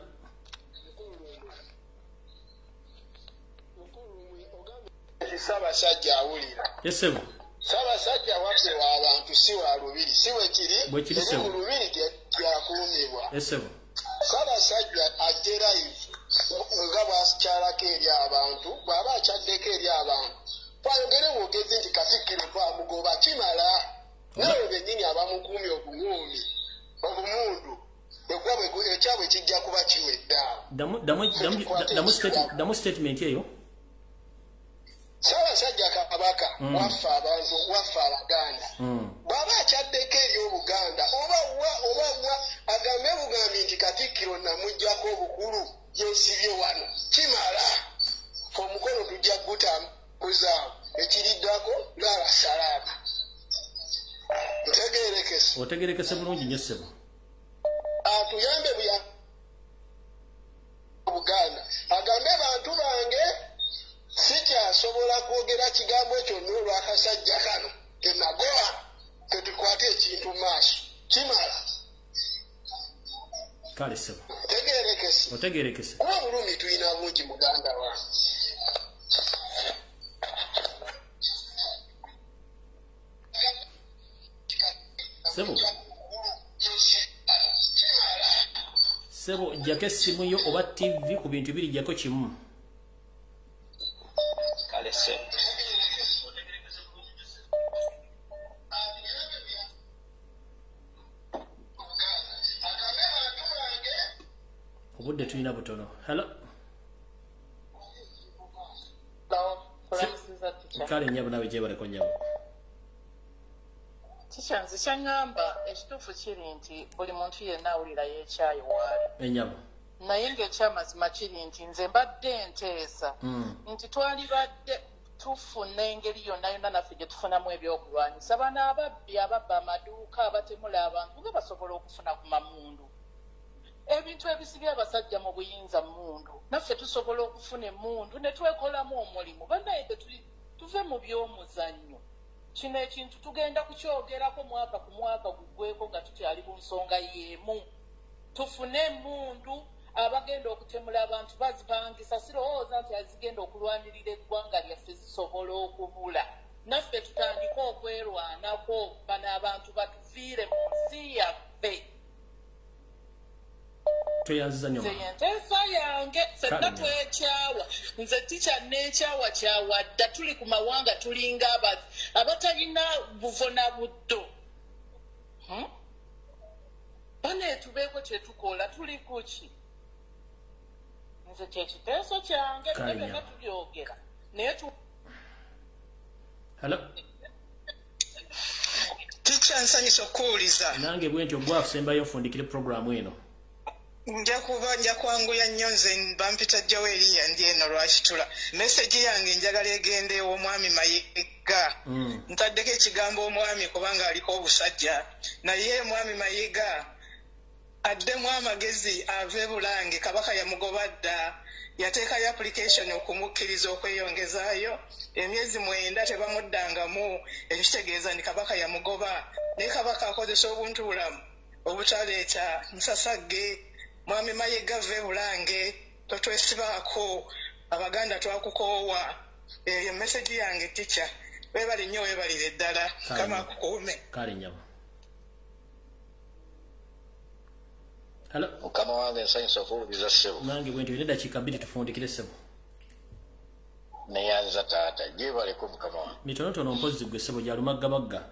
Ssaabasajja awulira. Yes sebo. Ssaabasajja waffe w'abantu si wa lubiri si bwe kiri eri mu lubiri gyakuumibwa. Yes sebo. Ssaabasajja ajje live nga bw'akyalako eri abantu bw'aba akyaddeko eri abantu twayogere bwogezi nti Katikkiro twamugoba kimala nawe bennyini abamukuumye obuŋuumi obumundu ekyabwe kijja kuba kiwedde awo. Damu statement eyo. Ssaabasajja Kabaka waffa abantu waffa Abaganda bw'aba akyaddeko eri Obuganda oba agambe bugambi nti Katikkiro namuggyako obukulu yeesibye wano kimala omukono tujja gutambuza ekiriddako laba salama. Otegerekese bulungi nnyo ssebo. Atuyambe buya Buganda agambe bantu bange sikyasobola kwogera kigambo ekyo n'olwakasajja kano tenagoba tetukwate ekintu maaso kimala. Kale ssebo. Otegerekese. Kuba bulumi tulina bungi muganda wa. Sebo jjako essimu yo oba TV ku bintu biri jjako kimu. Kale sebo. Obudde tulina butono. Hello. Kale nnyabo nawe gyebaleko nnyabo. Kikyanze kyangamba ekituufu kiri nti buli muntu yenna awulira yeekyayo waali. Ennyabo. Naye ng'ekyamazima kiri nti nze mbadde nteesa nti twalibadde tufuna engeri yonna yonna naffe gye tufunamu ebyokulwanyisa bano ababbi ababba amaduuka abatemula abantu nga basobola okufuna ku mamundu. Ebintu ebisibye abasajja mu buyinza mundu naffe tusobola okufuna emundu ne twekolamu omulimu bannaye tuve mu by'omuzannyo. Kino ekintu tugenda kukyogerako mwaka ku mwaka guggweko nga tukyali ku nsonga y'emu. Tufune emundu abagenda okutemula abantu bazipangisa sirowooza nti azigenda okulwanirira eggwanga lyaffe zisobola okubula. Naffe tutandike okwerwanako bano abantu batuviire mu nsi yaffe. Nze yenteesa yange senna twekyawa nze tikya neekyawa kyawadda tuli ku mawanga tulinga abatalina buvona buddo bane tubeeko kyetukola tuli kuki nze kyekiteeso kyange byonna tubyogera naye tikyansanyusa okuwuliza nange bwe ntyo gwakusembayo nfundikire programu eno. Nja kwanguya nnyo nze bampita Joeliya ndi eno lwakitula. Meseji yange njagala egende ew'omwami Mayiga. Ntaddeko ekigambo omwami kubanga aliko obusajja. Naye mwami Mayiga addemu amagezi ave Bulange Kabaka yamugoba dda. Yateekayo application okumukkiriza okweyongezaayo. Emyezi 9 tebamuddangamu ekitegeeza nti Kabaka yamugoba. Naye Kabaka akozesa obuntu bulamu obutaleeta nsasagge. Mwami Mayiga ave Bulange totwesibaako Abaganda twakukoowa. Eyo meseji yange ticha. Webali nnyo webalire ddala kama akukuume. Kale nnyabo. Hello. Mukama wange nsanyusa okuwuliriza ssebo. Nange bwe ntyo eddakiika 2 tufundikire ssebo. Neyanza taata gyebaleko mukama wange. Mitonotono mpozi gwe ssebo gya lumaggabagga.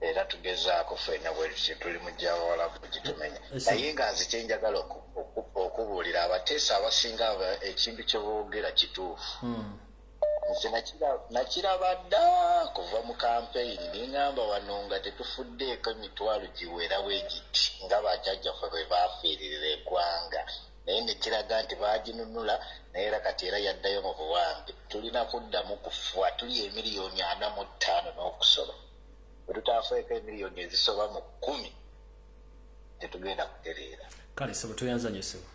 Era tugezaako ffenna bwe tutyo tuli mu gy'abawalabu gitumenya. Naye nga nze kye njagala okubuulira abateesa abasinga ekintu kye boogera kituufu. Nze nakiraba dda kuva mu kampeyini ningamba wano nga tetufuddeeko emitwalo giwera weegiti nga bajjajjaffe bwe baafiiririra eggwanga. Naye ne kiraga nti baaginunula naye era kati era yaddayo mu buwambe. Tulina kuddamu kufa tuli emiliyoni 45 n'okusoba. Tutafeeko emiliyoni ezisoba mu 10 tetugenda kutereera. Kale ssebo toyanzanye ssebo.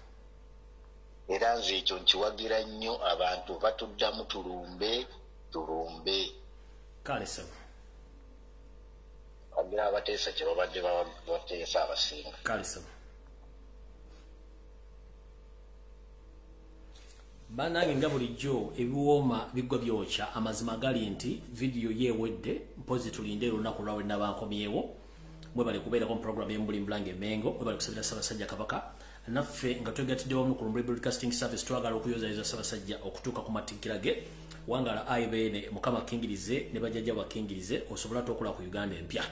Era nze ekyo nkiwagira nnyo abantu batuddamu tulumbe. Kale ssebo. Wagira abateesa kye babadde bateesa abasinga. Kale ssebo. Banange nga bulijjo ebiwooma biggwa byokya amazima gali nti vidiyo yeewedde mpozi tulinde olunaku lwawe nabankomyewo mwe bali kubeerako mu programu y'embuli mbulange Mengo mwe bali kusabira Ssaabasajja Kabaka naffe nga twegattidde wamu ku Lumbuye Broadcasting Service twagala okuyozayeza Ssaabasajja okutuuka ku matikkira ge wangala IBN Mukama kingirize ne bajjajja bakingirize osobola tokola ku Uganda empya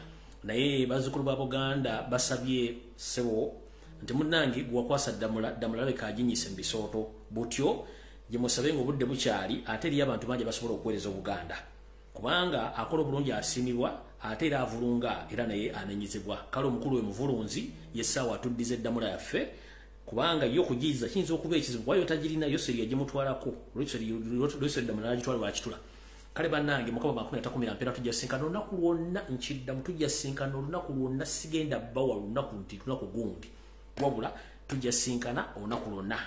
naye bazzukulu ba Buganda basabye ssebo nti munnange gwakwasa ddamula labeka aginyise mu bisooto butyo gye musabe ng'obudde bukyali ate eriyo abantu bangi basobola okuweereza Obuganda kubanga akola obulungi asiimibwa ate era avulunga era naye anenyezebwa kale omukulu we muvulunzi yessaawa atuddiza eddamula yaffe kubanga yo kugiza kiyinza okuba ekizibu wayo tagirina Yoseri yagimutwalako Yoseri ddamula n'agitwala lwakitula kale bannange mukama 2010 mpera tujja sinkana olunaku lwonna nkiddamu tujja sinkana olunaku lwonna sigenda bbawa lunaku nti lunaku gundi wabula tujja sinkana olunaku lwonna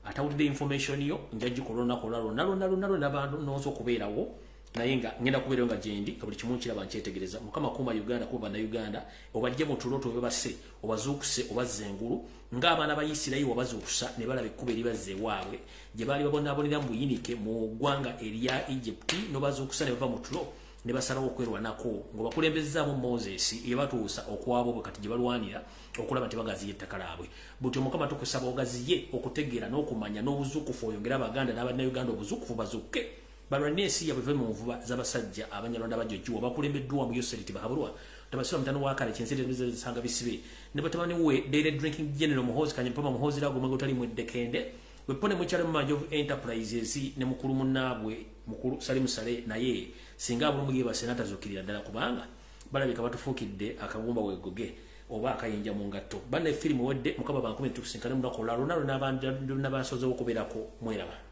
atawulidde information yo njagikola olunaku lwonna abantu nonso okubeerawo naye nga ngenda kubeerawo nga gyendi kabuli kimu nkiraba nkyetegereza mukama kuuma Uganda kuba bannayuganda obajje mu tuloto bebase obazuukuse obazza engulu ng'abaana ba Isirayiri wabazuukusa ne balaba ekkubo eribazza ewaabwe gye baali babonaabonera mu buyinike mu ggwanga erya Egypt n'obazuukusa ne bava mu tulo ne basalawo okwerwanako ng'obakulembezzaamu Moses yebatuusa okwabo bwe kati gye balwanira okulaba nti bagaziya ettaka laabwe butyo mukama tukusaba ogaziye okutegeera n'okumanya n'obuzuukufu oyongera abaganda n'abannayuganda obuzuukufu bazuuke balwanira ensi yabwe mu nvuba z'abasajja abanyarwanda bajjojjiwa bakulembeddwa mu Yoseri Tibahabulwa tabasira mutano wakale kyensere bizanga bisibe ne batamani we daily drinking general muhozi kanye mpama muhozi lago mwe utali mwedekende wepone mukyale mu Manjo Enterprises ne mukulu munabwe mukulu Salim Sale naye singa bulumugi ba senata zokirira dala kubanga balabika batufuukidde akagumba wegoge oba akayinja mu ngatto banne film wedde mukaba bankome tukusinkana mu nakola lunalo n'abantu n'abasozo okuberako mweraba